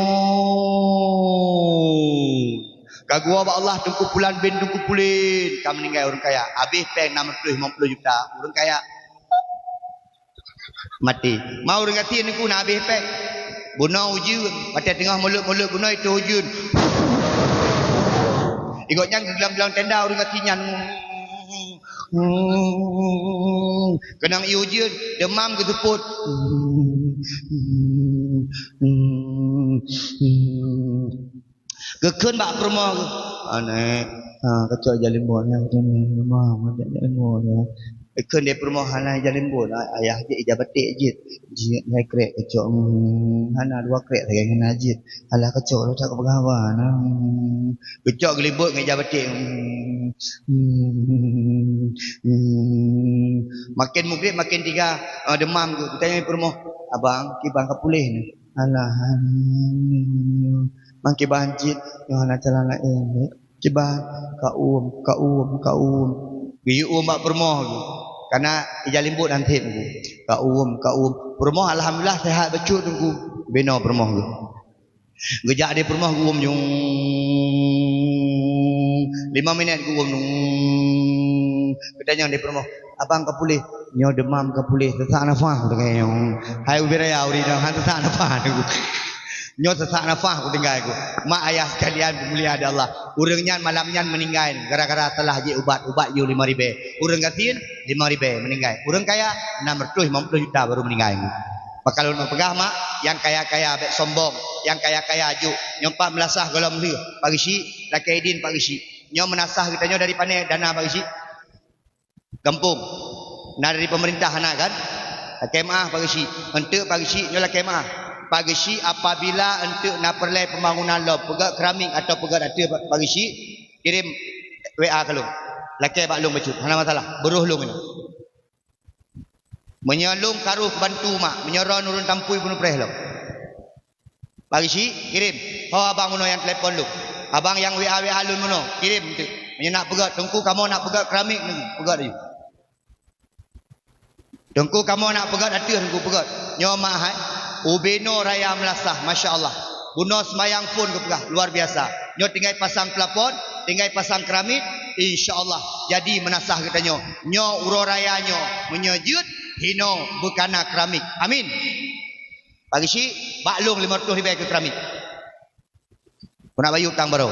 A: Kagua ba Allah tungku pulan bin tungku pulin. Kamu meninggal orang kaya. Habis peng 60 50 juta. Orang kaya mati. Mau orang kati ni ku nak habis peng. Guna ujun. Pada tengah mulut-mulut guna itu ujun. Ikutnya gelang-gelang tenda orang kati nyan. Kenang iujun demam ketuput. Kekun bak permah ke anek kacau jalimbon yang tu demam ada jalimbon ya. Kekun dia permah hana jalimbon ayah je ijabatik je naik krek kacau hana 2 krek lagi kena je alah kacau lu tak bergawan kacau gelibut dengan ijabatik. Makin mukrit makin 3 demam tu. Tanya permoh, abang kibang kapulih ni. Alah. Mangke banjit yang nak celana ini. Kibang kaum. Biu mak permoh tu. Karena ijalimbut nanti tu. Kaum. Permoh alhamdulillah sehat becut tu. Beno permoh tu. Gejak dia permoh guum jung 5 minit guum nung. Katanya dia permoh, abang kapulih, nyo demam kapulih, sesak nafas dengan yang. Hai ubiraya uri dah sesak nafas tu. Nyo sesak nafas aku tinggal aku. Mak ayah sekalian pemulihan Allah. Urangnya malamnya meninggal gara-gara telah je ubat you 5.000. Urang gatin 5.000 meninggal. Urang kaya 650 juta baru meninggal. Bakal ulun pegah mak yang kaya-kaya abek sombong, yang kaya-kaya ajuk. Nyompak melasah golong dia. Pagi si, laki Aidin pagi si. Nyo menasah kita nyo dari panai dana pagi si. Kampung. Nah dari pemerintah anak kan. Kemah pagi si. Untuk pagi si nyo lah kemah. Pagi si apabila untuk nak perlai pembangunan lo pegat keramik atau pegat ada pagi si kirim WA ke lu. Laki bak lung becut. Hana masalah. Beruh lung ini. Menyalung karuh bantu mak, menyeron urun Tampuy bunuh preh lo. Pagi si kirim. Oh abang muno yang telefon lu. Abang yang WA lun muno kirim tu. nak pegat. Tengku kamu nak pegat keramik ni. Pegat dia. Tengku kamu nak pegat atir. Tengku pegat. Nyo mak hai. Ubeno raya melasah. Masya Allah. Buno semayang pun ke pegah. Luar biasa. Nyo tinggal pasang pelapon. Tinggal pasang keramik. InsyaAllah. Jadi menasah kita nyo. Nyo uro raya nyo. Menyejut. Hino bukana keramik. Amin. Pagi si. Baklung 500 ribu ke keramik. Kau nak bayu tang baru.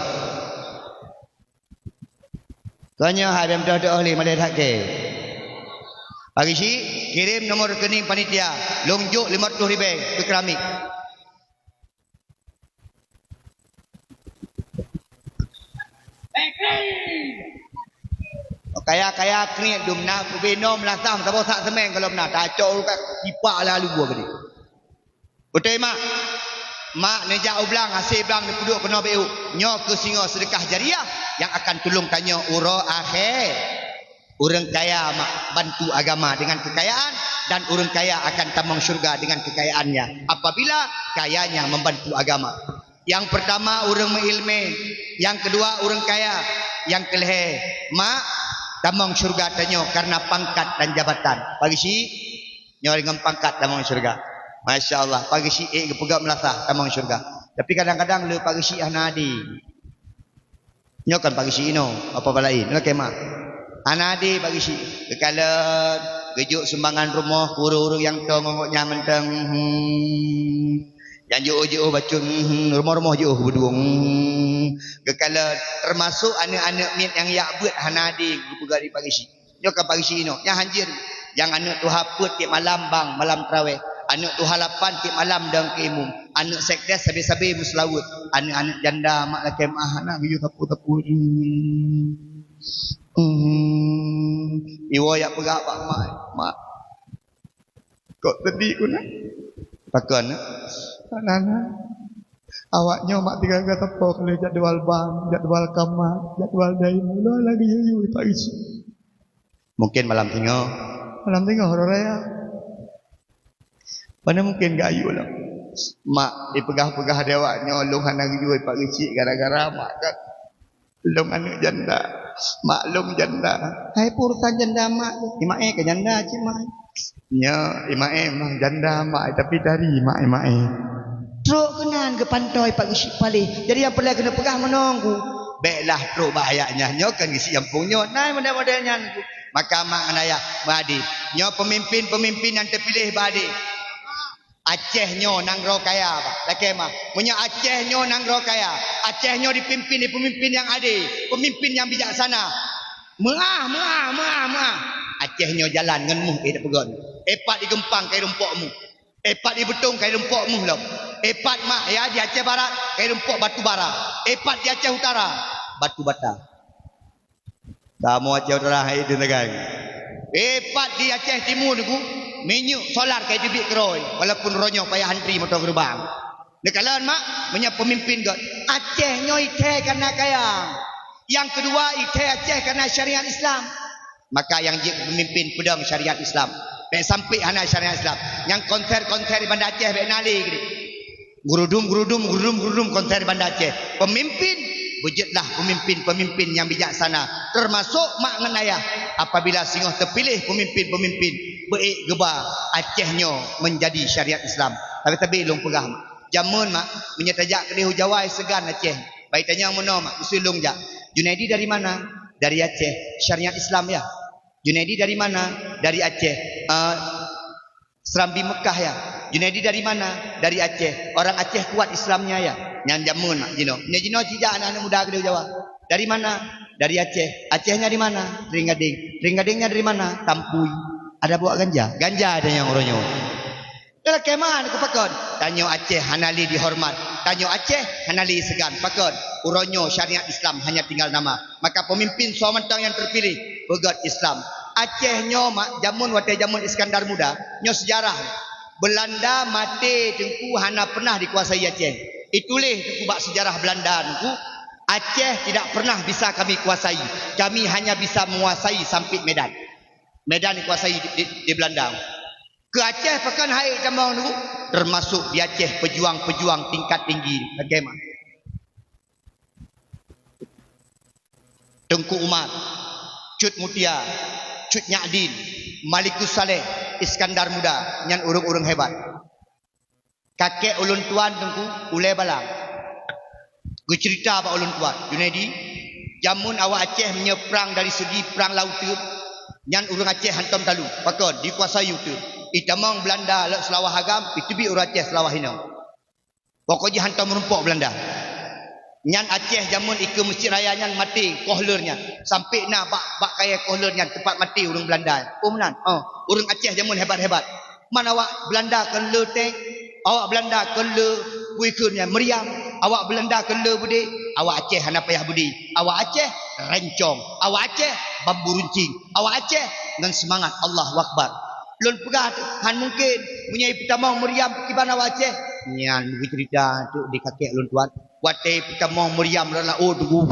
A: Tanya hai bem dah ahli malai hak ke. Pagi si kirim nomor rekening panitia, lonjuk 500 ribu ke keramik. Kaya kini dum nak benom lasam tabo sak semeng kalau benar tak cok kat tipak lah lu buah gede. Betul mak? Mak nejak ublang hasil blang duduk kena beu. Nyo ke singo sedekah jariah yang akan tolong tanya uro akhir. Orang kaya mak bantu agama dengan kekayaan dan orang kaya akan tambang syurga dengan kekayaannya apabila kayanya membantu agama. Yang pertama orang mengilmi, yang kedua orang kaya, yang kelih mak tambang syurga tanya karena pangkat dan jabatan. Pagi si nyo dengan pangkat tambang syurga. Masya Allah, pagi si kepegak melasah tamang syurga. Tapi kadang-kadang le pagi si anadi. Nyo kan pagi si ino, apa lain? Nyo kemak. Anadi pagi si kekalan gejuk sumbangan rumah kuru-kuru yang tong ngoknya menteng. Yang jauh-jauh bacun rumah-rumah jauh berdung. Kekalan termasuk anak-anak mit yang yak buat anadi kepegak di pagi si. Nyo kan pagi si ino, yang hanjir. Yang anak tu haput tiap malam bang, malam tarawih. Anak tu halapan tiap malam dan keimum. Anak sekdes sabi-sabi muslawut. Anak-anak janda mak laki mah nak biu tapu-tapu. Iwo yak pegak pak mak. Kok sedih ku nak? Takkan nak? Nana. Awaknya mak tiga tapo kalau jadual bang, jadual kamar, jadual daim. Mula lagi yu tak isi. Mungkin malam tengok. Malam tengok orang raya. Mana mungkin gayu lah. Mak dipegah-pegah dewaknya long anak jual pak kecil gara-gara mak kan long anak janda. Mak long janda. Hai urusan janda mak. Imak ke janda cik mak. Nya imak mah janda mak tapi dari mak. Truk kenan ke pantai pak kecil paling. Jadi yang pelai kena pegah menunggu. Baiklah truk bahayanya. Nyo kan isi yampungnya. Nai model-modelnya. Maka mak anaya badi. Nyo pemimpin-pemimpin yang terpilih badi. Aceh nyo nang ro kaya pak. Laki mah. Punya Aceh nyo nang ro kaya. Aceh nyo dipimpin di pemimpin yang adil, pemimpin yang bijaksana. Muah. Aceh nyo jalan ngan mu tak pegon. Epat di Gempang kai rumpokmu. Epat di Betung kai rumpokmu lom. Epat mak ya di Aceh Barat kai rumpok batu bara. Epat di Aceh Utara batu bata. Kamu Aceh Utara hai itu negai. Epat di Aceh Timur niku minyak solar kayak dibik keroi walaupun ronyo payah antri motor gerbang. Nekalan mak punya pemimpin god. Aceh nyo ite karena kaya. Yang kedua ite Aceh karena syariat Islam. Maka yang pemimpin pedang syariat Islam. Baik sampai anak syariat Islam. Yang konser di Bandar Aceh baik nali gini. Gurudum konser di Bandar Aceh. Pemimpin wujudlah pemimpin yang bijaksana termasuk mak ngan ayah. Apabila singoh terpilih pemimpin baik geba Acehnya menjadi syariat Islam. Tapi long pegah mak. Jamun mak menyetajak ke Hujawai segan Aceh. Baik tanya mana mak usulung jak. Junaidi dari mana? Dari Aceh. Syariat Islam ya. Junaidi dari mana? Dari Aceh. Serambi Mekah ya. Junaidi dari mana? Dari Aceh. Orang Aceh kuat Islamnya ya. Yang jamun mak jino. Jino cijak anak-anak muda ke Jawa. Dari mana? Dari Aceh. Acehnya di mana? Ringgadingnya dari mana? Tampui. Ada buat ganja? Ganja ada yang oronyo. Kalau keman aku pakon. Tanyo Aceh Hanali dihormat. Tanyo Aceh Hanali segan. Pakon. Uronyo syariat Islam hanya tinggal nama. Maka pemimpin Suamantang yang terpilih pegat Islam. Aceh nyo mak jamun watai jamun Iskandar Muda. Nyo sejarah. Belanda mati tengku hana pernah dikuasai Aceh. Itulah tengku bak sejarah Belanda tengku. Aceh tidak pernah bisa kami kuasai. Kami hanya bisa menguasai sampai Medan. Medan dikuasai di Belanda. Ke Aceh pekan hai tambang dulu. Termasuk di Aceh pejuang-pejuang tingkat tinggi. Bagaimana? Tengku Umar, Cut Mutia, Cut Nyadin, Malikus Saleh, Iskandar Muda, nyan urung-urung hebat. Kakek ulun tuan tengku ulai balang. Gue cerita apa ulun tuan, Junaidi, jamun awak Aceh menyeberang dari segi perang laut tu, nyan urung Aceh hantam talu, pakon dikuasai tu. Itamang Belanda lek Selawah Agam, itu bi urang Aceh Selawah Hina. Pokoknya hantam merumpok Belanda. Nyan Aceh jamun ikut masjid raya nyan mati kohlernya. Sampai na bak kaya kohlernya tempat mati urang Belanda. Menan. Urang Aceh jamun hebat-hebat. Mana awak Belanda kan le tank, awak Belanda kan le puikunnya meriam, awak Belanda kan le budi, awak Aceh hana payah budi. Awak Aceh rencong, awak Aceh bambu runcing, awak Aceh dengan semangat Allahu Akbar. Lun pegah tu, han mungkin punya pertama meriam kibana awak Aceh. Nyan begitu cerita tu di kakek lun tuan. Wate pertama meriam lala tu.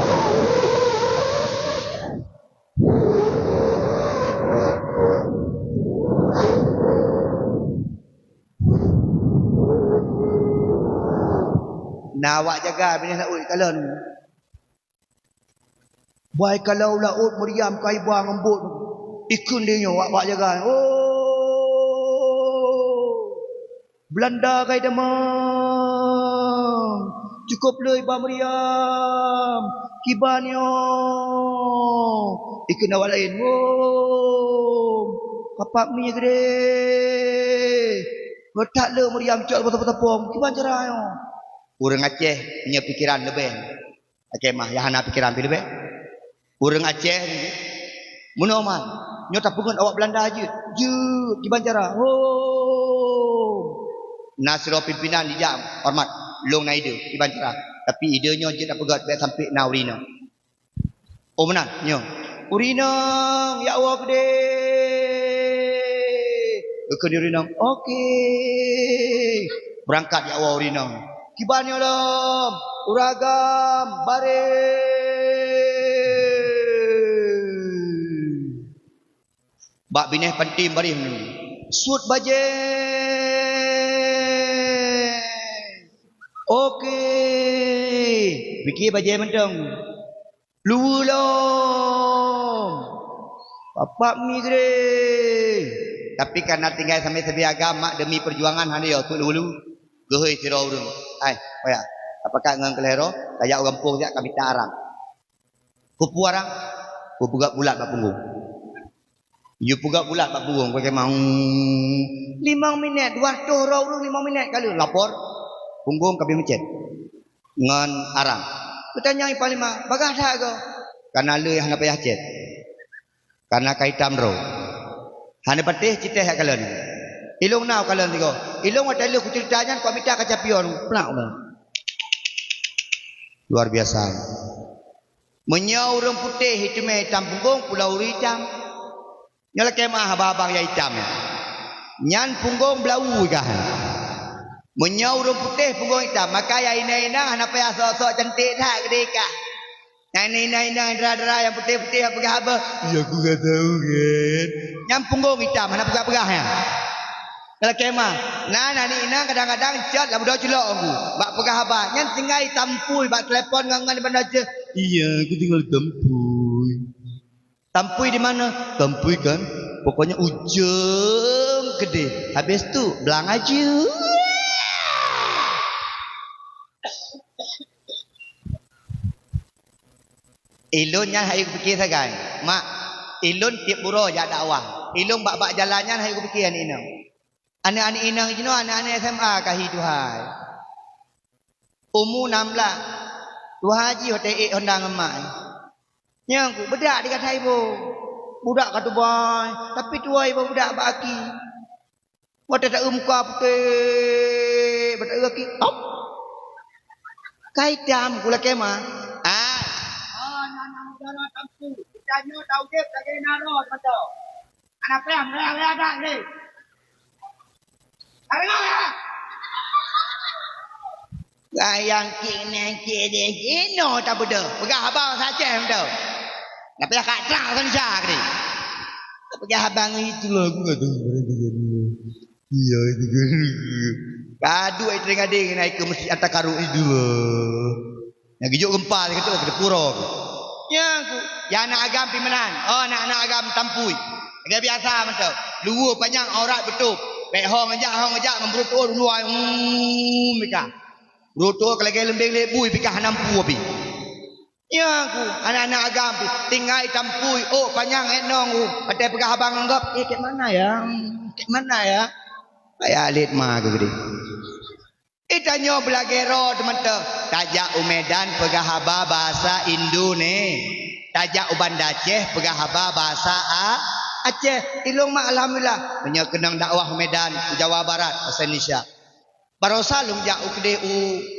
A: Nah awak jaga bila laut kalon. Baik kalau laut meriam kai buang embut ikun dia awak jaga. Belanda kai demam. Cukup le iba meriam. Kibanyo. Ikun awak lain. Kapak mi gede. Betak le meriam cok betul-betul pom. Kiban caranya. Urang Aceh punya pikiran lebih. Aceh mah yang hana pikiran lebih. Urang Aceh ni munoman nyota pungun awak Belanda aja. Je di Banjara. Nasiro pimpinan di jam hormat long na ide di Banjara. Tapi idenya je tak pegat biar sampai na urina. Menan nyo. Urina ya Allah gede. Ke urina. Okey. Berangkat ya Allah urina. Kibanyo lam, uragam, bare. Bak bineh pentim barih ni. Sud baje. Okey. Fikir baje mentong. Luwu lam. Bapak mi gede. Tapi karena tinggal sampai sebiagam mak demi perjuangan hanya tu dulu. Gehoi sira urang. Ai, oya. Apakah ngang kelero? Kayak orang pung jak kami tak arang. Kupu arang. Ku pugak bulat bak punggung. You pugak bulat bak punggung pakai mau 5 minit, 200 orang 5 minit kali lapor. Punggung kami mencet. Ngan arang. Bertanya ipal 5, bagah dah kau? Karena le yang payah cet. Karena kaitam ro. Hana patih citeh hak kalian. Ilung nau kalian tiga. Ilung ada lu ceritanya kau minta kaca pion. Penak orang. Luar biasa. Menyau orang putih hitam hitam punggung pulau hitam. Nyala kemah abang ya hitam. Nyan punggung belau kah. Menyau orang putih punggung hitam. Maka ya ina hana payah sok-sok cantik dah kedeka. Ina dera-dera yang putih-putih apa apa. Ya aku enggak tahu kan. Nyan punggung hitam hana pegah-pegahnya. Kalau kemah, nah ni ina kadang-kadang cat lah budak celok aku. Bak pegah abah, nyan tinggal tampui bak telefon ngangan di bandar je. Iya, aku tinggal tampui. Tampui di mana? Tampui kan, pokoknya ujung gede. Habis tu belang aja. Ilunnya hayu fikir sagai. Mak, ilun tiap buruh jak dakwah. Ilun bak-bak jalannya hayu fikir ni ina. Anak-anak inang jenuh, anak-anak SMA kahi Tuhai. Umur 16. Tuhan Haji hotel 8 Honda ngemak. Yang bedak dekat ibu. Budak kata boy. Tapi tua ibu budak baki. Wata tak muka putih. Bedak lagi. Op. Kaitam kula kema. Nana udara tampu. Tanya tahu dia lagi naro betul. Anak pem ada ni. Yang kini no tak beda. Pegah abang saja betul. Nak payah kat terang saja ni. Pegah abang itulah aku kata berhenti dulu. Iya itu kan. Kadu ai tengah-tengah naik ke masjid atas karuk itu lah. Yang gijuk gempa kata ke pura. Ya aku. Ya anak agam pimenan. Oh anak-anak agam tampui. Agak biasa betul. Luar panjang aurat betul. Baik hong ajak memberutul luar. Mereka. Berutul kalau lagi lembing lebui pikah nampu api. Ya aku. Anak-anak agam tinggal tampui. Oh panjang enong. Pada pegah abang anggap. Kat mana ya? Kat mana ya? Kayak alit mah aku gede. Itanyo belagero teman-teman. Tajak Umedan pegahaba bahasa Indonesia. Tajak Uban Aceh pegahaba bahasa Aceh. Ilung mak alhamdulillah. Punya kenang dakwah Medan Jawa Barat bahasa Indonesia. Barosa lung jak ukde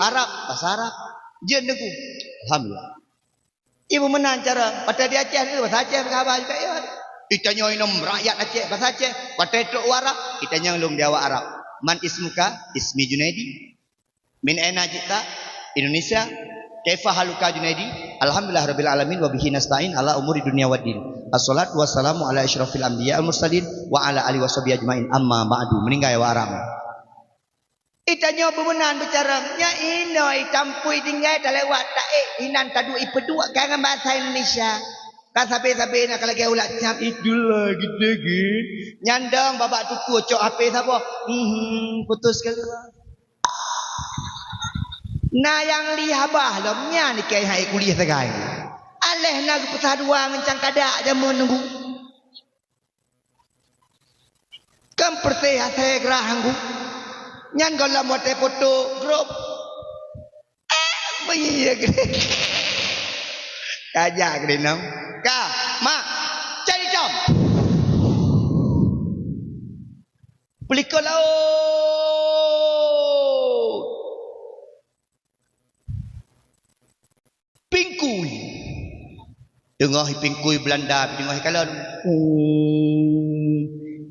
A: Arab bahasa Arab. Jen deku. Alhamdulillah. Ibu menang cara pada di Aceh ni bahasa Aceh pegahaba juga ya. Itanyo inom rakyat Aceh bahasa Aceh. Pada itu Arab. Itanyo lung Jawa Arab. Man ismuka? Ismi Junaidi. Min aina jita? Indonesia. Kaifa haluka Junaidi? Alhamdulillah rabbil alamin wa bihi nasta'in ala umuri dunya waddin. Assalatu wassalamu ala asyrafil anbiya al mursalin wa ala alihi washabihi ajmain. Amma ba'du. Meninggal wa aram. Itanya bemenan bicara nya inoi tampui tinggal tak lewat tak inan tadu ipedua kan bahasa Indonesia. Kan sampai nak kalau ulat nyam itulah gitu nyandang babak tuku cok HP siapa? Putus keluar. Nah yang lihabah lemnya ni kai hai kuliah tegai. Aleh nak pesah dua ngencang kadak je menunggu. Kam persih saya gerah hanggu. Nyan kalau mau foto grup. Bayi gede. Kajak gede nam. Ka, mak, cari jam. Pelikau laut. Pingkui. Dengar pingkui Belanda, dengar kalon.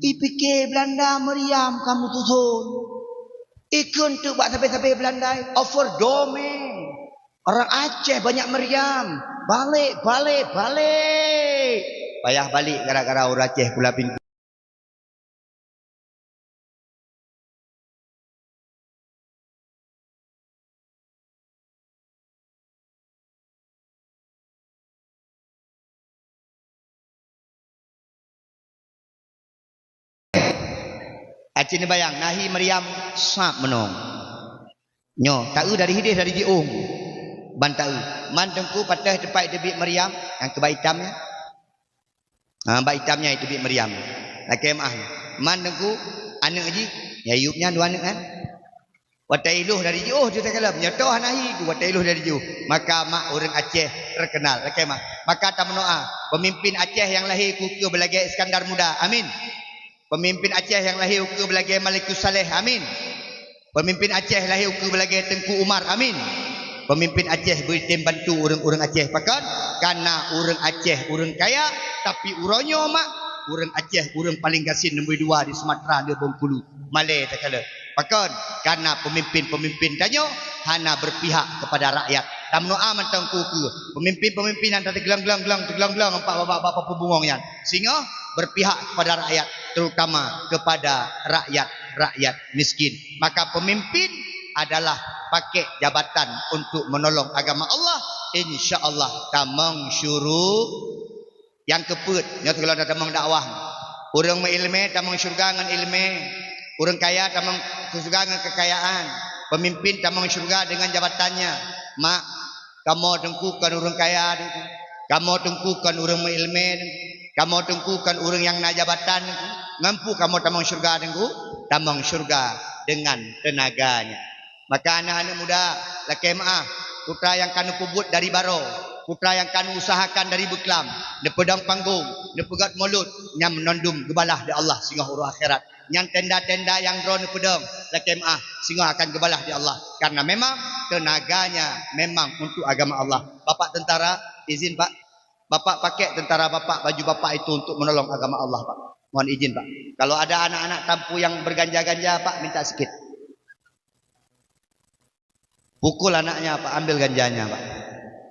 A: Ipike Belanda meriam kamu tusun. Ikun tu buat sampai Belanda. Over domain. Orang Aceh banyak meriam. Balik. Payah balik gara-gara orang Aceh pula pintu. Aceh ni bayang nahi meriam sap menong. Nyo, tahu dari hidih dari jiung. Ban tahu. Man tengku patah tepat debit meriam yang kebak hitamnya. Bak hitamnya itu debit meriam. Laki emah. Man tengku anak ji, ya yupnya dua anak kan. Watai iluh dari jiuh dia kala nyotoh nahi ku watai iluh dari jiuh. Maka mak orang Aceh terkenal. Laki emah. Maka ta menoa pemimpin Aceh yang lahir kuku belagai Iskandar Muda. Amin. Pemimpin Aceh yang lahir ukur belagai Malikus Saleh, amin. Pemimpin Aceh lahir ukur belagai Tengku Umar, amin. Pemimpin Aceh beritim bantu orang-orang Aceh. Pakan? Karena orang Aceh orang kaya, tapi uronyo mak orang Aceh orang paling gasin nombor 2 di Sumatera di Bengkulu, Malay tak kala. Pakan? Karena pemimpin-pemimpin tanyo hana berpihak kepada rakyat. Tamno aman tengku ke. Pemimpin-pemimpin yang tergelang-gelang empat bapak-bapak pembungongnya. Sehingga berpihak kepada rakyat, terutama kepada rakyat miskin. Maka pemimpin adalah pakai jabatan untuk menolong agama Allah. InsyaAllah tamang syuruk yang keput. Yang kalau ada tamang dakwah. Orang mengilmi tamang syurga dengan ilmu. Orang kaya tamang syurga dengan kekayaan. Pemimpin tamang syurga dengan jabatannya. Mak, kamu tengkukan orang kaya. Kamu tengkukan orang mengilmi. Kamu tengkukan orang yang nak jabatan. Mampu kamu tamang syurga tengku. Tamang syurga dengan tenaganya. Maka anak-anak muda, laki maaf, putra yang kanu kubut dari baro, putra yang kanu usahakan dari beklam, di pedang panggung, di pegat mulut, yang menondum gebalah di Allah sehingga huru akhirat. Yang tenda-tenda yang drone pedang, laki maaf, sehingga akan gebalah di Allah. Karena memang tenaganya memang untuk agama Allah. Bapak tentara, izin Pak. Bapak pakai tentara bapak, baju bapak itu untuk menolong agama Allah Pak. Mohon izin Pak. Kalau ada anak-anak tampu yang berganja-ganja Pak, minta sikit. Pukul anaknya Pak, ambil ganjanya Pak.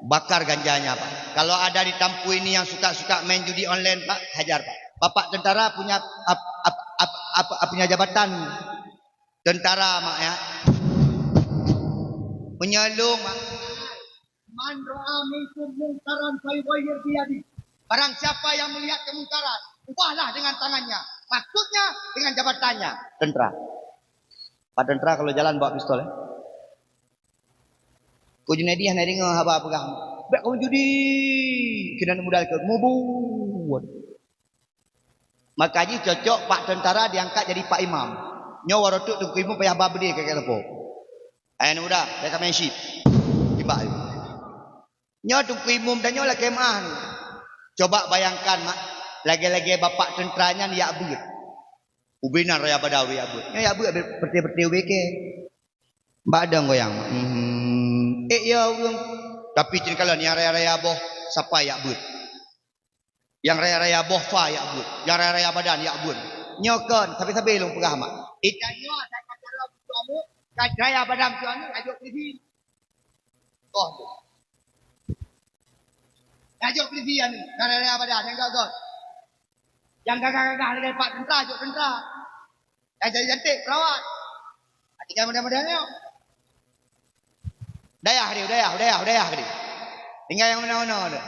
A: Bakar ganjanya Pak. Kalau ada di tampu ini yang suka-suka main judi online Pak, hajar Pak. Bapak tentara punya punya jabatan tentara Mak ya. Penyelung Mak. Man ra'a minkum munkaran falyughayyir biyadi. Barang siapa yang melihat kemungkaran, ubahlah dengan tangannya. Maksudnya dengan jabatannya. Tentara. Pak tentara kalau jalan bawa pistol ya. Ku Junaidi hanya dengar haba pegang. Baik kau judi. Kena modal ke mubut. Makanya cocok Pak tentara diangkat jadi Pak Imam. Nyawa rotuk tu imam payah babdi ke lepo. Ayo muda, mereka main ship. Tiba. Nyawa tu imam dan nyawa kemah ni. Coba bayangkan mak, lagi-lagi bapak tenteranya ni ya abud. Ubinan raya badawi abud. Ya abud berarti ubeke. Badang goyang. Ya urang. Tapi cin kalau ni raya-raya boh siapa ya abud. Yang raya-raya boh fa ya abud. Yang raya-raya badan ya abud. Nyokan tapi long pegah mak. Ikannya saya kata kalau kamu raya badan tu anu ajuk TV. Oh tu. Ajuk polisi ni, raya badan yang gagah. Yang gagah-gagah dengan Pak tentera, ajuk tentera. Yang jadi cantik perawat. Tinggal mudah-mudahan ni. Dayah dia. Tinggal yang mana-mana tu.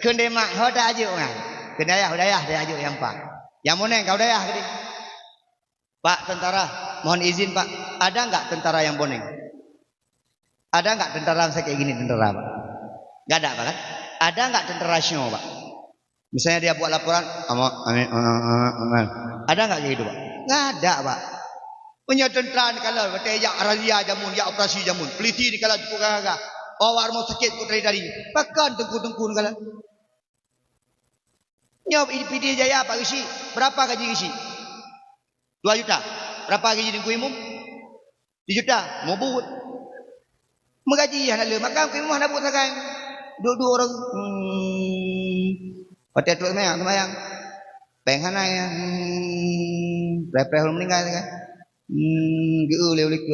A: Kena mak hoda ajuk kan. Kena dayah dia ajuk yang Pak. Yang mana kau dayah ke dia? Pak tentara, mohon izin Pak. Ada enggak tentara yang boneng? Ada enggak tentara saya kayak gini tentara Pak? Enggak ada Pak kan? Ada enggak tentara rasional Pak? Misalnya dia buat laporan, ada enggak kayak gitu Pak? Enggak ada Pak. Punya tentera ni kalau kata ya razia jamun, ya operasi jamun, peliti ni kalau cukup gagah. Bawa rumah sakit kau tadi. Pakan tengku-tengku ni kalau. Nyop PD Jaya Pak Gizi, berapa gaji Gizi? 2 juta. Berapa gaji Dengku Imam? 3 juta. Mau buat. Menggaji yang nak makan ku imam nak buat sakai. Dua orang. Hotel tu semayang. Penghan ya. Prepare meninggal kan. Geu lek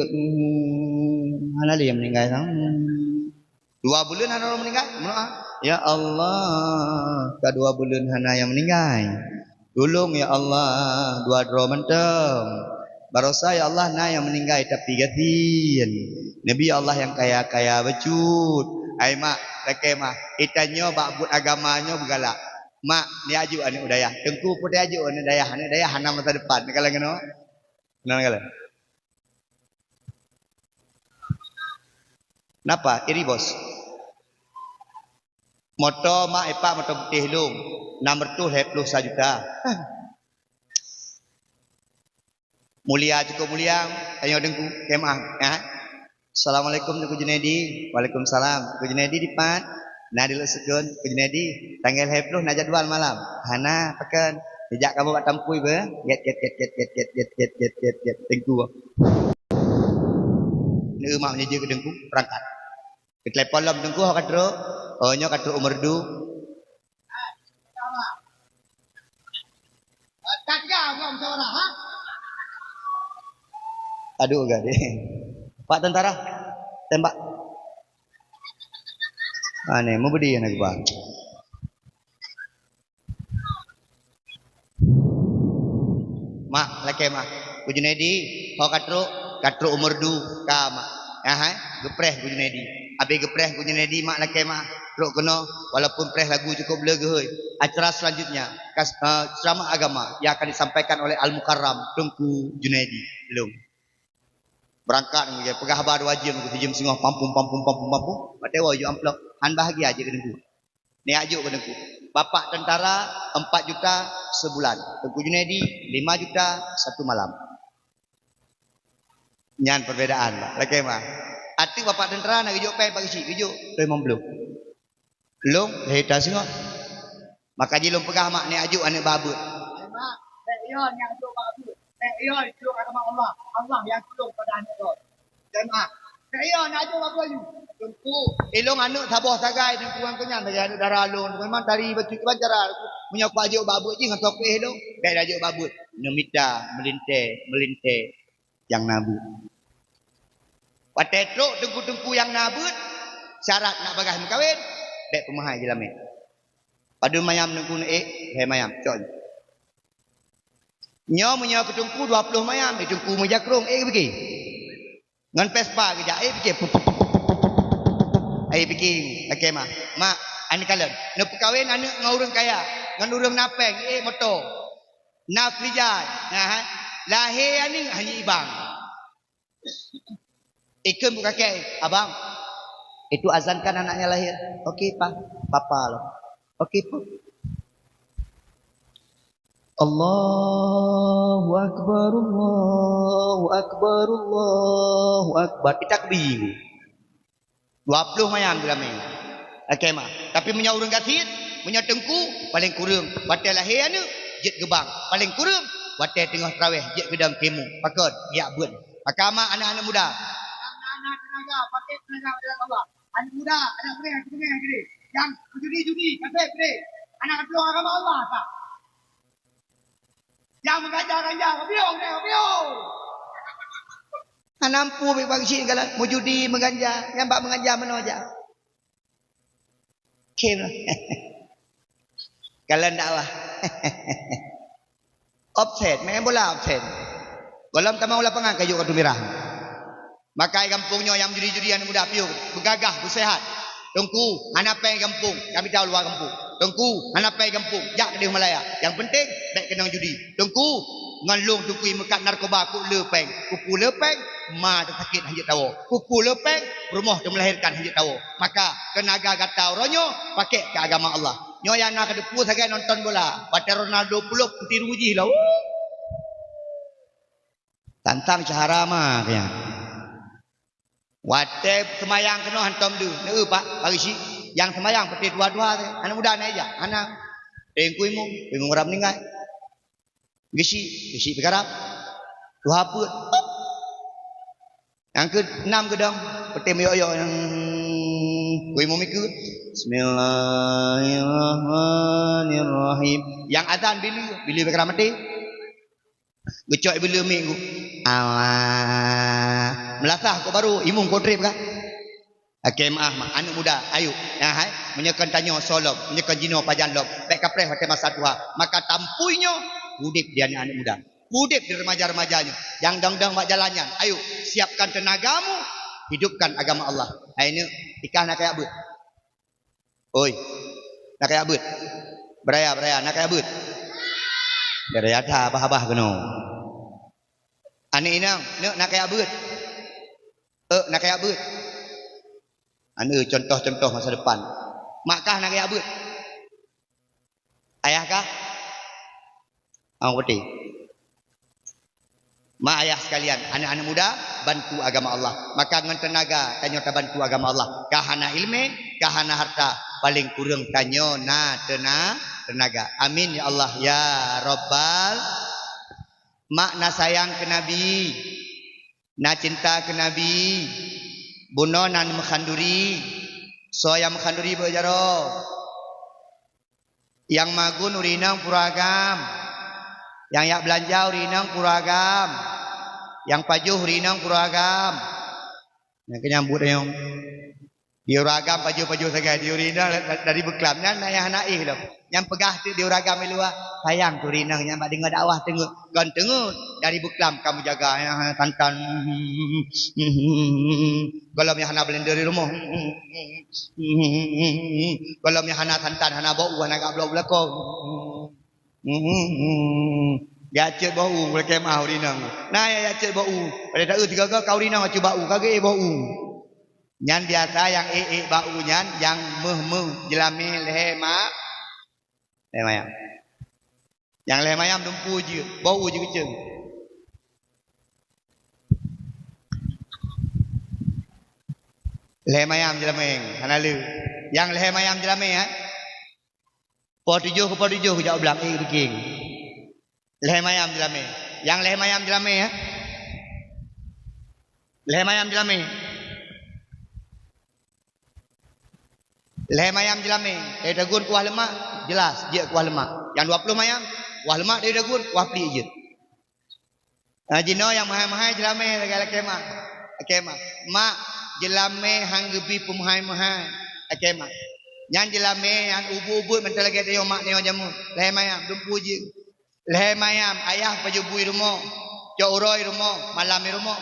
A: hana dia meninggal sang. 2 bulan hana orang meninggal. Ya Allah, ka 2 bulan hana yang meninggal. Tolong ya Allah, 2 dro mentem. Barosa ya Allah na yang meninggal tapi gatin. Nabi Allah yang kaya-kaya becut. Ai mak, leke mak, itanyo bak but agamanya bergalak. Mak, ni aju ane udayah. Tengku pun dia aju ane dayah. Ane dayah hana masa depan. Kalau ngono. Kenal kalau. Napa? Iri bos. Motor mak epak motor putih lung. Nomor tu 21 juta. Mulia cukup mulia. Ayo dengku kemah. Ya. Assalamualaikum Dengku Junaidi. Waalaikumsalam. Dengku Junaidi dipat. Nah dulu sekun. Dengku Junaidi. Tanggal 20 nak jadual malam. Hana pakan. Sejak kamu buat tampui ber. Get. Dengku. Ni mak menjaga ke dengku. Perangkat. Ke telepon lah dengku. Hak katro. Oh nyo katro umur du. Tak jawab suara. Ha? Aduh gak deh. Pak tentara, tembak. Aneh, mau beri anak bang. Mak, laki mak. Kujunedi, kau katro umur du, kama. Gepreh kujunedi. Abi gepreh kujunedi mak laki mak. Rok kena, walaupun preh lagu cukup lega. Acara selanjutnya, ceramah agama yang akan disampaikan oleh Al Mukarram Tengku Junaidi. Belum. Berangkat ni pegah habar 2 jam aku 3 jam setengah pampung. Matewa you amplop. Han bahagia aja ke dengku. Ni ajuk ke dengku. Bapak tentara 4 juta sebulan. Tengku Junaidi 5 juta 1 malam. Nyan perbedaan Pak. Lagi mah. Arti bapak tentara nak gejuk pen bagi si gejuk tu memang belum. Belum heta singok. Maka jilum pegah mak ni ajuk anak babut. Mak, yo yang ajuk babut. Yo itu agama Allah. Allah yang tolong pada anak tu. Jemaah. Yo nak ajuk apa you? Tengku. Elong anak tabah sagai tengku yang kenyan saja anak darah alun. Memang dari baju kebanjaran punya ku ajuk babut je dengan topik elong. Baik ajuk babut. Nemita melinte yang nabut. Patetruk tengku-tengku yang nabut syarat nak bagah kawin. Dek pemahai je lamin. Pada mayam tengku hai mayam. Cok. Nyo punya ketungku 20 mayam, tengku mejakrung pergi. Ngan Vespa kejak pergi. Ai fikir. Okey mak. Mak, ane kalen. Nak perkahwin anak dengan orang kaya. Dengan orang napeng, motor. Nak kerja. Nah, lahir ni hanya ibang. Ikan bukan kakek, abang. Itu azankan anaknya lahir. Okey, Pak. Papa lah. Okey, Pak. Allahu Akbar, Allahu Akbar, Allahu Akbar. Kita kebingung. 20 mayam dalam ini. Okey, mak. Tapi punya orang gatit, punya tengku, paling kurang. Batal lahir ni, jet gebang. Paling kurang, batal tengah terawih, jet gedang kemu. Pakot, ya bun. Maka mak anak-anak muda. Anak-anak tenaga, pakai tenaga dalam Allah. Anak muda, anak kering, yang judi, kafir, anak ketua agama Allah, tak? Yang mengganjar, biung. Nampu bagi sini kalau mau judi mengganjar, yang bak mengganjar mana aja. Kim. Kalau ndak lah. Offset, main bola offset. Golom tamang lapangan kayu kartu merah. Makai kampungnya yang judi-judi anak muda piu, bergagah, bersehat. Tengku, anak pai kampung, kami tahu luar kampung. Tengku, anak pai kampung, jak ke Malaya. Yang penting, baik kena judi. Tengku, ngalung tengku mekat narkoba, kuk lepeng. Kuku lepeng, ma tersakit hanya tahu. Kuku lepeng, rumah tu melahirkan hanya tahu. Maka, tenaga gatau ronyo, pakai ke agama Allah. Nyo yang nak kedepu sagai nonton bola. Baca Ronaldo puluk, putih ruji lah. Tantang cahara mah, kaya. Wate semayang kena hantam du. Ne pak bagi si yang semayang peti dua-dua tu. Anak muda ni aja. Anak tengkuimu, bingung orang meninggal. Gisi bergarap. Dua put. Yang ke-6 gedang peti meyo-yo yang kuimu mikir. Bismillahirrahmanirrahim. Yang azan bila bergarap mati. Gecok bila minggu. Allah. Melasah kau baru imung kau trip kan? Okey maaf mak anak muda ayo. Nah hai menyekan tanya solom, menyekan jino pajan lom. Baik kapreh pakai masa tua. Maka tampuinya udip dia anak muda. Udip di remaja-remajanya. Yang dang-dang mak jalannya. Ayo siapkan tenagamu, hidupkan agama Allah. Ini ikah nak kaya but. Oi. Nak kaya but. Beraya nak kaya but. Beraya dah bah-bah keno. Anak inang, nak kaya but. Nak kaya but. Anu contoh-contoh masa depan. Makkah nak kaya but. Ayahkah? Ang putih. Mak ayah sekalian, anak-anak muda bantu agama Allah. Maka dengan tenaga tanya bantu agama Allah. Kahana ilmu, kahana harta, paling kurang tanya tenaga. Amin ya Allah ya Rabbal. Mak na sayang ke Nabi, na cinta ke Nabi, buno nan mekhanduri, so yang mekhanduri berjaro, yang magun urinang puragam, yang yak belanja urinang puragam, yang pajuh urinang puragam, yang kenyambut yang diuragam pajuh saja diurinang dari beklamnya nayah naih loh. Yang pegah tu diuragam luar sayang tu rinang yang bak dengar dakwah tengok ganteng dari beklam kamu jaga yang tantan kalau yang hana blender di rumah kalau yang hana tantan hana bau hana gak blok belakang gacet bau boleh kemah rinang nah ya gacet bau pada tak tiga kau rinang macam bau kagak bau nyan biasa yang bau nyan yang meh jelami leher mak leher mayam. Yang leher mayam dumpu je, bau je kecil. Leher mayam jelameng, hanalu. Yang leher mayam jelameng Po 7 ke Po 7 ke jauh belang biking. Leher mayam jelameng. Yang leher mayam jelameng Leher mayam jelameng. Leher mayam jelameng, dagun kuah lemak, jelas dia kuah lemak. Yang 20 mayam, kuah lemak dia dagun, kuah pelik je. Jino yang mahal-mahal jelameng lagi kemah. Kemah. Mak jelameng hang gebi pemahal-mahal. Kemah. Yang jelameng yang ubu-ubu mental lagi dia mak dia jamu. Leher mayam dumpu je. Leher mayam ayah pajubui rumah. Cok uroi rumah, malam rumah.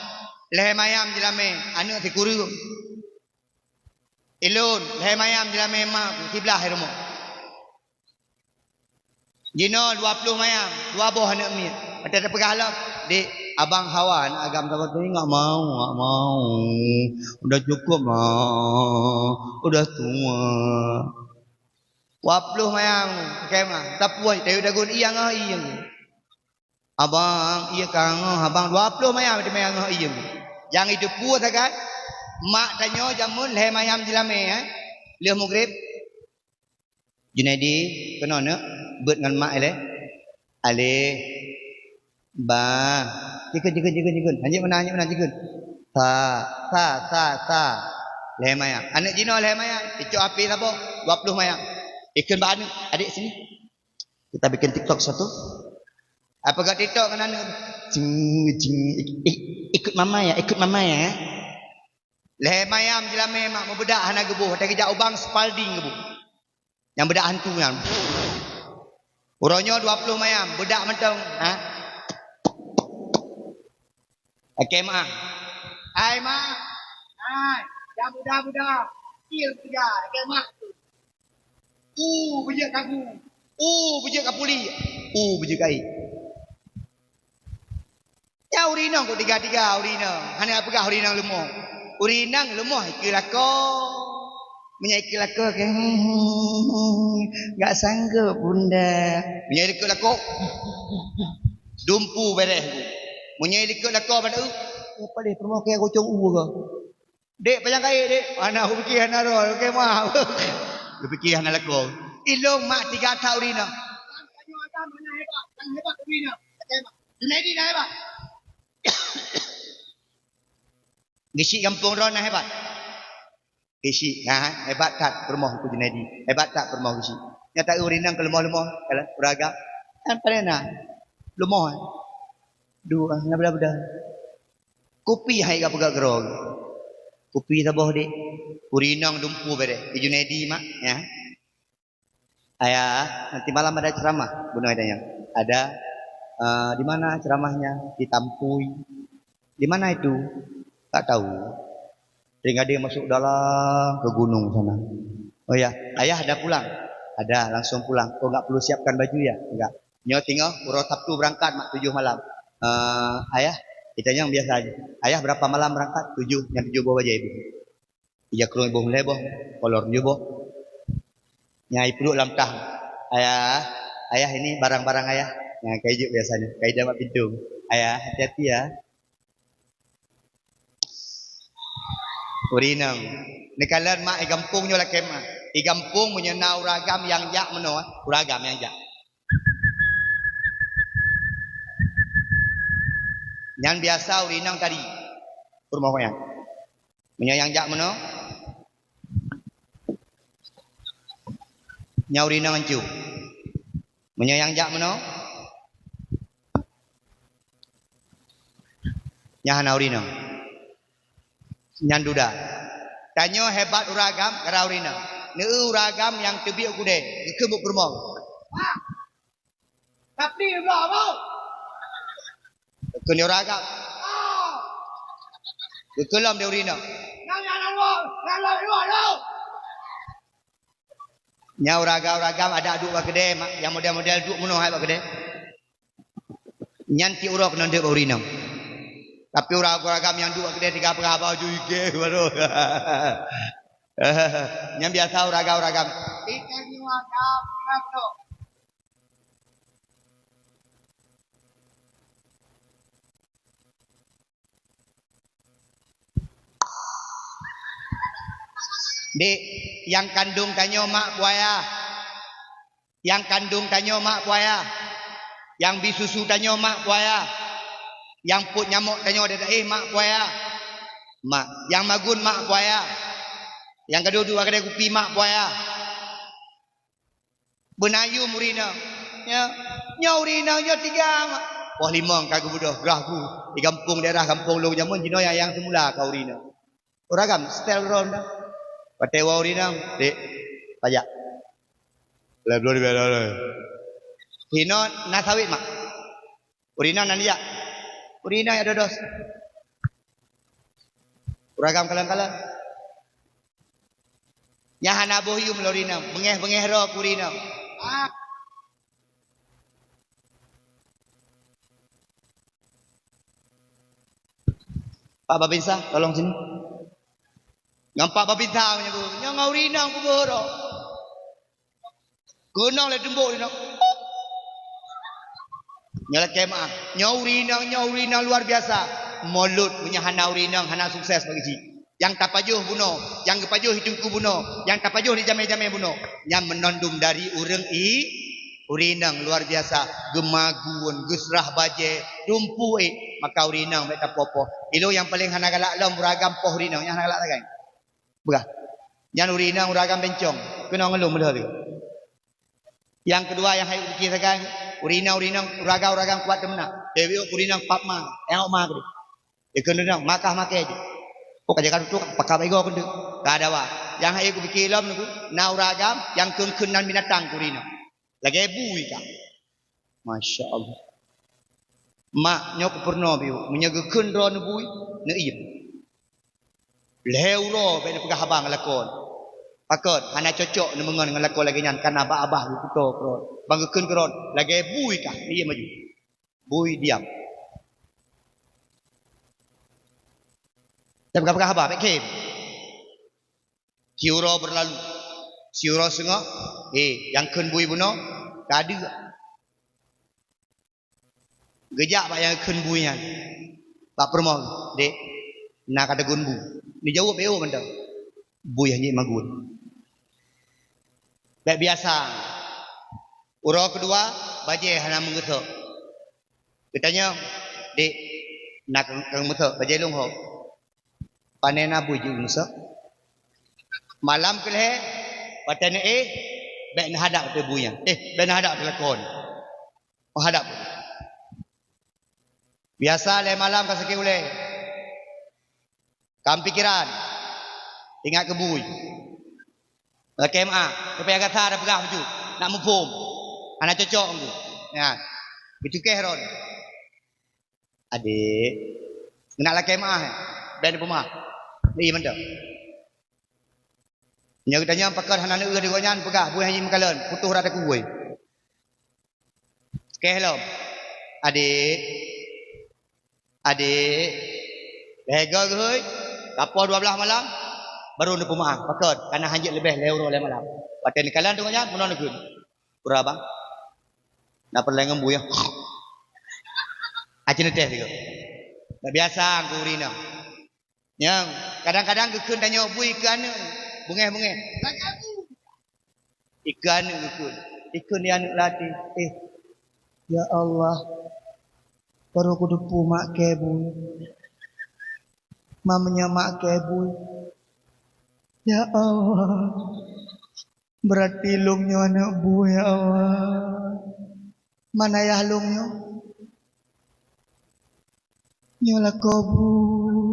A: Leher mayam jelameng, anu ti kurung. Ilun, leher mayam dalam memang kiblah rumah. Jino 20 mayam, 2 buah anak mi. Ada pegalah. Dik, abang Hawa nak agam sama tu enggak mau. Udah cukup lah. Udah tua. 20 mayam kemah. Tapuai teu dagun iyang iyang. Abang, iya kang, abang 20 mayam di mayam iyang. Yang itu puas kan? Mak tanya jamun leher mayam jelame Leh maghrib. Junaidi kena nak bet dengan mak le. Ale ba. Jikun. Anjing mana jikun. Ta. Leher mayam. Anak jino leher mayam. Icuk api sabo 20 mayam. Ikut ba adik sini. Kita bikin TikTok satu. Apa kat TikTok kan anak? Ikut mama ya. Leher mayam jelame mak mau bedak hana gebuh. Tak kejak ubang Spalding gebuh. Yang bedak hantu yang. Uronyo 20 mayam, bedak mentong, Okey mak. Hai mak. Hai, dah budak. Kil kerja, okey mak. Bejek kagu. Bejek kapuli. Bejek kai. Ya urinang kok tiga urinang. Hanya pegah urinang lemah. Urinang lemah ikilako. Menyaiki lako ke enggak sanggup bunda. Menyaiki lako dumpu beres aku. Menyaiki lako pada apa deh permo ke gocong ke. Dek panjang kai dek. Ana aku fikir ana rol ke mah. Lu fikir ana lako. Ilong mak 3 tahun rina. Tanya ada mana hebat rina. Junaidi dah hebat. Gisi kampung ron hebat. Isi, hebat tak permoh ku Junaidi. Hebat tak permoh isi. Yang tak urinang ke lemah-lemah. Kalau beragam. Kan pada nak. Lemah. Dua. Nak benda-benda. Kopi hai ka pegak gerog. Kopi tabah dik. Urinang dumpu bere. Di Junaidi mak. Ya. Ayah. Nanti malam ada ceramah. Bunuh ada yang. Ada. Di mana ceramahnya? Di Tampui. Di mana itu? Tak tahu. Sehingga dia masuk dalam ke gunung sana. Oh ya, ayah ada pulang. Ada, langsung pulang. Kau enggak perlu siapkan baju ya? Enggak. Nyo tinggal urut Sabtu berangkat mak 7 malam. Ayah, kita yang biasa aja. Ayah berapa malam berangkat? 7. Yang 7 bawa aja ibu. Iya kerung ibu mulai boh. Kolor ibu. Nyai peluk dalam tah. Ayah ini barang-barang ayah. Yang kayak biasanya. Kayak dapat pintu. Ayah, hati-hati ya. Urinang. Nekalan mak igampung nyo lah kemah. Igampung menyena uragam yang jak meno. Uragam yang jak. Yang biasa urinang tadi. Rumah yang. Menyayang jak meno. Nya urinang ancu. Menyayang jak meno. Nya hana urinang. Nyan duda. Tanyo hebat uragam kara urina. Neu uragam yang tebiak kude. Kebuk rumah. Tapi berapa? Kene uragam. Kelam dia urina. Nya uragam ada aduk ba gede yang model-model duk menuh hai ba gede. Nyan ti urok nang de urina. Tapi uragam yang dua gede 3 perah baju ige baru. Yang biasa uragam. Kita ni uragam kenapa? Dek, yang kandung tanyo mak buaya. Yang kandung tanyo mak buaya. Yang bisusu tanyo mak buaya. Yang put nyamuk tanyo ada mak buaya. Mak, yang magun mak buaya. Yang kedua-dua kedai kopi mak buaya. Benayu murina. Ya, nyaurina nya 3 mak. Wah 5 kagak budak gerahku. Di kampung daerah kampung lu jamun jino yang semula kau urina. Uragam style ronda. Patewa urina, dek. Pajak. Belum di Hino nasawit mak. Urina nandia. Urina ya dodos. Uragam kalang-kalang. Nya hana bohium lorina, bengeh-bengeh ro kurina. Pak Babinsa, tolong sini. Ngampak Babinsa punya bu. Nya ngaurina ku boro. Gunung le tembok dina. Nya kemah. Nyaurina luar biasa. Mulut punya hana urinang, hana sukses bagi si. Yang tapajuh bunuh, yang kepajuh hidungku bunuh, yang tapajuh di jame-jame bunuh. Yang menondum dari urang urinang luar biasa. Gemaguan, gesrah baje, dumpu maka urinang mek tapopo. Ilo yang paling hana galak lom uragam poh urinang, yang hana galak lagai. Begah. Yang urinang uragam bencong, kena ngelum belah tu. Yang kedua yang hai fikirkan, urinang uragam kuat temna. Dewi urinang papma, yang ma tu. Ikan makah makai je. Oh kajakan tu pakar bego kundu. Tak ada wa. Yang hai ku fikir lom tu, na uragam yang kun-kunan binatang urinang. Lagi bui kah. Masya Allah. Mak nyok pernah biu menyegekun ro nu bui nu iem. Leu ro be pegah abang lakon. Pakot hana cocok nu mengon dengan lakon lagi nyan kan abah-abah tu to kron. Bangekun kron lagi bui kah dia maju. Bui diam. Dan pegah abah be kem. Kiuro berlalu. Siuro sengok yang kun bui buno tak ada. Gejak pak yang kun buian. Tak permoh dek nak kata gun bu. Ni jauh beo mandang. Bui hanya magun. Baik biasa. Uro kedua baje hana mengetok. Katanya dek nak kang metok baje long ho. Panena bui je musa. Malam keleh patane baik nak hadap tu buian. Baik nak hadap tu lakon. Oh hadap. Biasa le malam ka sakit ule. Kam pikiran. Ingat ke bui. KMA, supaya kata ada pegah baju. Nak mupum. Anak cocok tu. Ya. Becukeh ron. Adik. Nak KMA. Ben pemah. Ni mantap. Nya katanya pakar hana neuh di gonyan pegah bui haji makalan. Putuh rada kuoi. Okey hello. Adik lega ke hoi kapal 12 malam baru nak pemaah pakot karena hanjit lebih euro le malam paten kalan tu nya menon kun pura bang nak perlengem bu ya acin teh tiga tak biasa kurina yang kadang-kadang gekun tanya bu ikan bungeh ikan gekun ikan dia anak latih ya Allah baru aku depu mak kebu. Mamanya mak kebu. Ya Allah. Berarti lungnya anak bu ya Allah. Mana ya lungnya? Nyola kobu.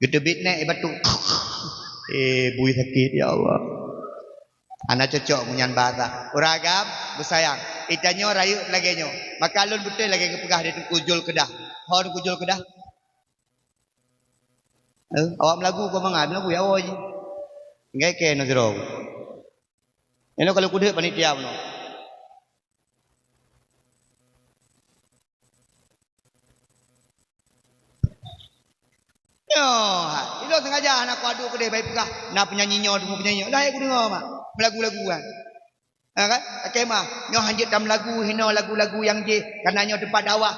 A: Gede bitne batu. Bui sakit ya Allah. Anak cocok munyan bahasa. Uragam bersayang. Itanyo rayu lagi nyo. Maka alun betul lagi kepegah dia kujul kedah. Hon kujul kedah. Awak melagu kau mangan melagu ya awak je. Enggak ke no zero. Ini kalau kuda panitia no. Yo, itu sengaja anak padu kedai baik pegah. Nak penyanyi nyo, demo penyanyi. Dah aku dengar mak. Melagu-laguan. Ha kan? Kemah, nyo hanjit dalam lagu, hina lagu-lagu yang je karena nyo tempat dakwah.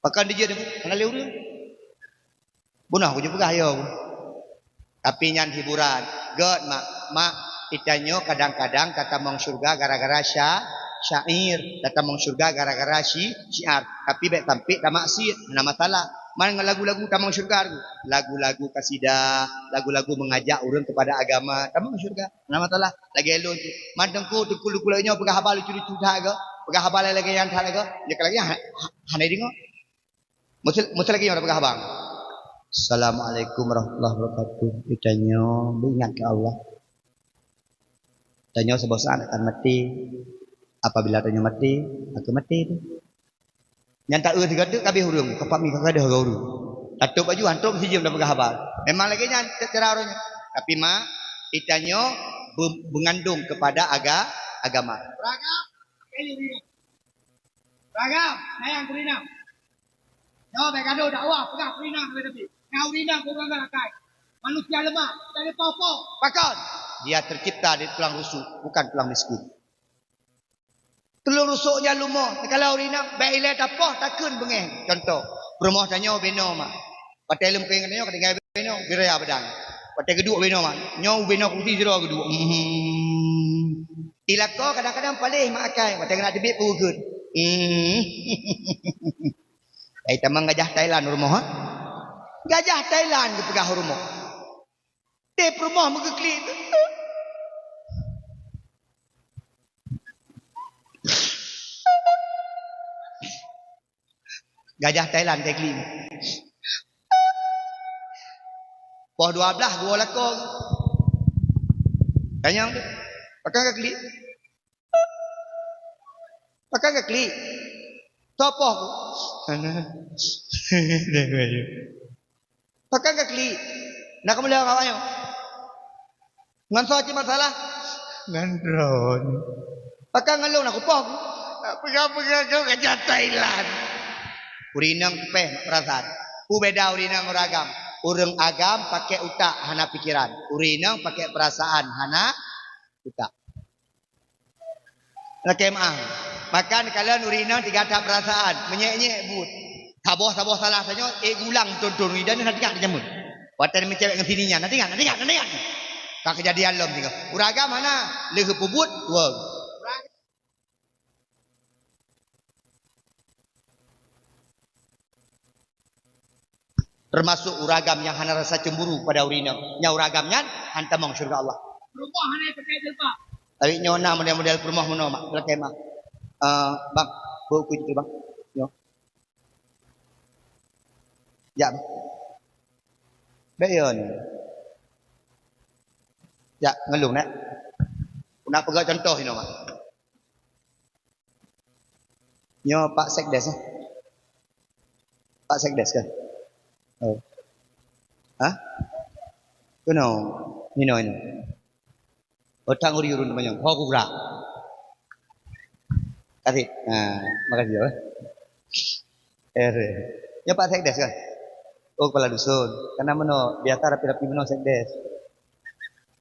A: Pakan dia kena leu dia. Bunah aku juga ayo. Tapi nyan hiburan. God mak itanyo kadang-kadang kata mong surga gara-gara syair, kata mong surga gara-gara syiar. Tapi baik tampik tak maksiat, mana masalah. Mana lagu-lagu tamang syurga tu. Lagu-lagu kasidah, lagu-lagu mengajak orang kepada agama, tamang syurga. Mana masalah. Lagi elok tu. Mandengku tukul-tukul lagi pegah habal lucu-lucu dah ke. Pegah habal lagi yang tak ke. Ya lagi hanai dengar. Mesti lagi yang pegah habang. Assalamualaikum warahmatullahi wabarakatuh. Ditanya, ingat ke Allah. Tanya sebuah saat akan mati. Apabila tanya mati, aku mati tu. Yang tak tiga tu kabeh hurung, kepak mi kakak dah hurung. Tatuk baju hantuk mesti jam dah pegang habal. Memang lagi nya cara orangnya. Tapi mak itanyo mengandung kepada agama. Ragam, kayu rina. Ragam, sayang rina. Jawab gaduh dakwah pegang rina ke tepi. Kau rina kau orang rakai. Manusia lemah, tak ada apa-apa. Pakon. Dia tercipta dari tulang rusuk, bukan tulang miskin. Tulang rusuknya lumah. Kalau rina baik apa takun bengeng. Contoh, rumah tanya beno mak. Patai lem keng tanya ketinggal beno gerai badang. Patai kedua beno mak. Nyau beno kursi zero kedua. Ilako kadang-kadang palih mak akai. Patai kena debit purukun. Ai tamang gajah Thailand rumah ha. Gajah Thailand ke pegah rumah. Tep rumah megeklik. Gajah Thailand tekli. Poh 12 gua lako. Tanya tu. Pakai ke klik? Pakai ke klik? Sopo aku? Pakai ke klik? Nak kamu lihat kawannya? Ngan soal masalah? Ngan pakai ngalung aku poh. Pegang-pegang kau gajah Thailand. Urinang peh perasaan. Beda urinang uragam. Urang agam pakai utak hana pikiran. Urinang pakai perasaan hana utak. Nakemah. Makan kalian urinang tiga tak perasaan. Menyek-nyek but. Saboh salah saja. Gulang tonton dan nanti kan jamun. Watan mencewek dengan sininya. Nanti kan. Kak kejadian lom tinggal. Uragam mana? Lege pubut. Wah. Termasuk uragam yang hana rasa cemburu pada urinang. Nya uragamnya hantamong syurga Allah. Rumah hana pakai jelpa. Tapi nyona model-model rumah mono mak. Belakang mak. Bang, buku itu bang. Yo. Ya. Bayon. Ya, ngelung nak. Nak pegang contoh ini mak. Nyo Pak Sekdes. Pak Sekdes kan. Oh. Hah? Kuno. Ini. Otang uri urun banyak. Ho kubra. Kasih. Nah, makasih ya. Ya Pak Sekdes kan. Oh kepala dusun. Karena meno biasa rapi-rapi meno Sekdes.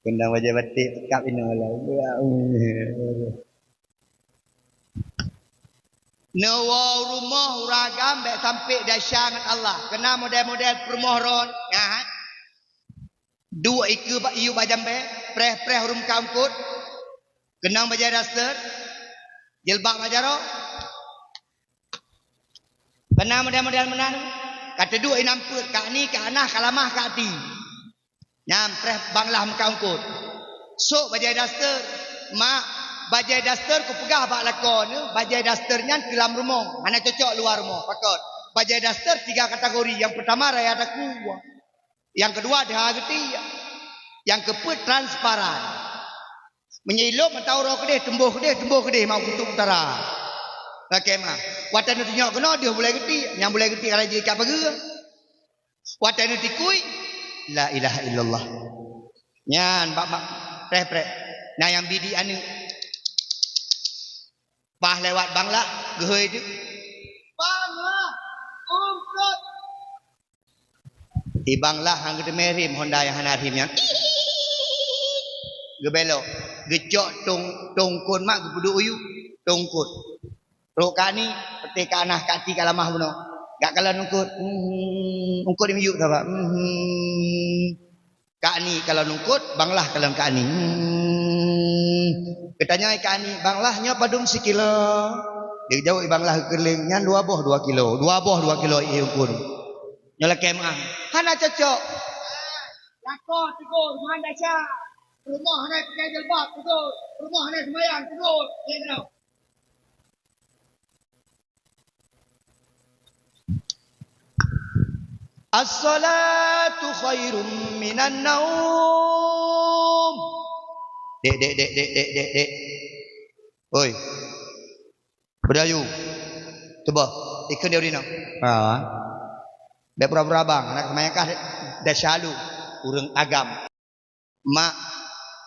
A: Kendang wajah batik kap ini lah. Nawa rumah uragam baik sampai dahsyat Allah. Kena model-model permohon. Ya. Dua iku iu bajam be, preh hurum kamput. Kenang bajai daster. Jilbab majaro. Kena model-model menan. Kata dua inamput kak ni kak anah kalamah kak ti. Nyam preh banglah kamput. Sok bajai daster. Mak bajai daster ku pegah bak lakon ni, bajai dasternya dalam rumah, hanya cocok luar rumah. Pakot. Bajai daster tiga kategori. Yang pertama raya ada kuah. Yang kedua dah getia. Yang keempat transparan. Menyilop matauro kedeh, tembuh kedeh mau kutuk utara. Okey mah. Watan tu nyok kena dia boleh geti, yang boleh geti kalau jadi apa ge. Watan tu tikui la ilaha illallah. Nyan bak preh. Nah yang bidi anu Pah lewat bangla, gehoi tu. Bangla, umkut. Di bangla, hang kita merim Honda yang hanarimnya. Gebelok, gecok tongkun mak gebudu uyu, tongkut. Rokani, peti ke anah kati kalamah buno. Gak kalah nungkut, ungkut di miyuk tak? Kani kalau nungkut, banglah kalau kani. Ketanya ikan ni banglahnya padum sekilo. Dia jauh banglah kelingnya 2 boh 2 kilo. 2 boh 2 kilo iukur. Nyola kemah. Hana cocok. Lako tegur man daca. Rumah hana pakai jilbab tegur. Rumah hana sembahyang tegur. Ya kenal. As-salatu khairum minan naum. Dek. Oi. Berayu. Coba, ikan dia urina. Dah pura-pura abang, anak semayang kah dah syalu urang agam. Mak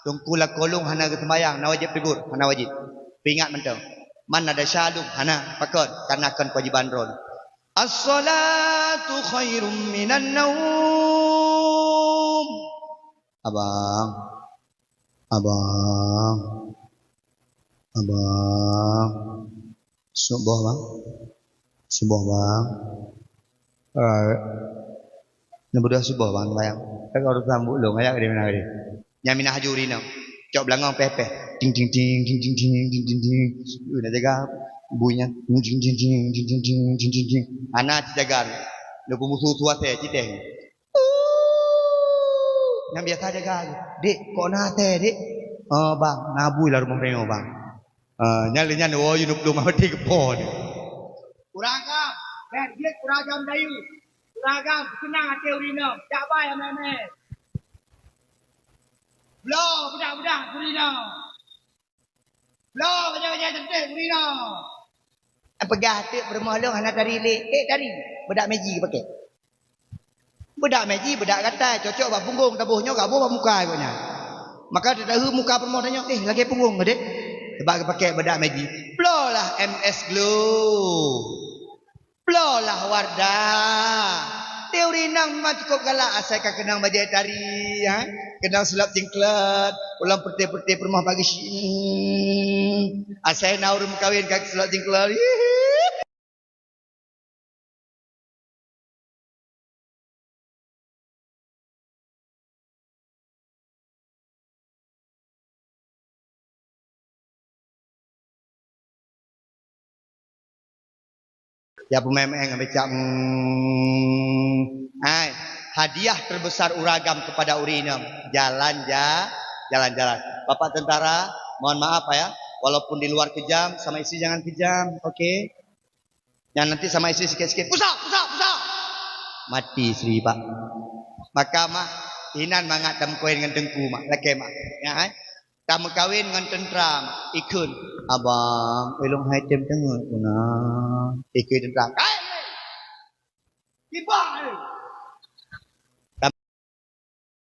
A: tungkulah kolong hana ke semayang, na wajib tegur, hana wajib. Pingat mentau. Mana dah syalu hana pakon karena akan kewajiban ron. As-salatu khairum minan naum. Abang. Subuh bang. Subuh bang. Nabudah subuh bang bayang. Kan orang sambut long ayak dia mana dia. Nyamina hajuri nak. Cok belangang pepe. Ting ting ting ting ting ting ting ting ting. Udah jaga bunyinya. Ting ting ting ting ting ting ting ting ting ting. Anak jaga. Lu musuh suate citeng. Yang biasa jaga. Dek, kok nate dek? Oh bang, nabui lah rumah reno bang. Nyalinya oh you nuk rumah mati kepo ni. Kuragam, dia kuragam dayu. Kuragam senang hati urino. Tak bayar meme. Blow, budak-budak urino. Blow, kerja-kerja cantik urino. Apa gahtik bermolong anak dari lek. Dari budak meji pakai. Budak meji, budak kata, cocok bak punggung, tabuhnya gabuh bak muka ikutnya. Maka dia tahu muka perempuan tanya, lagi punggung ke dek? Sebab pakai budak meji. Blow lah MS Glow. Blow lah Wardah. Teori nang memang cukup galak. Asalkan kenang bajai tari. Kenang sulap cingklat. Ulang peti-peti perempuan pagi. Asal naurum kawin kaki sulap cingklat. Ya pemain ambil cak. Hadiah terbesar uragam kepada urinam. Jalan-jalan. Bapak tentara, mohon maaf ya. Walaupun di luar kejam, sama istri jangan kejam, oke? Yang nanti sama istri sikit-sikit. Pusak. Mati istri pak. Maka mak, hinan mangat tam kawin dengan dengku mak, laki mak. Ya, tam kawin dengan tentera mak. Ikun. Abang, elong hai tem tengok. Ikun tentera. Tiba.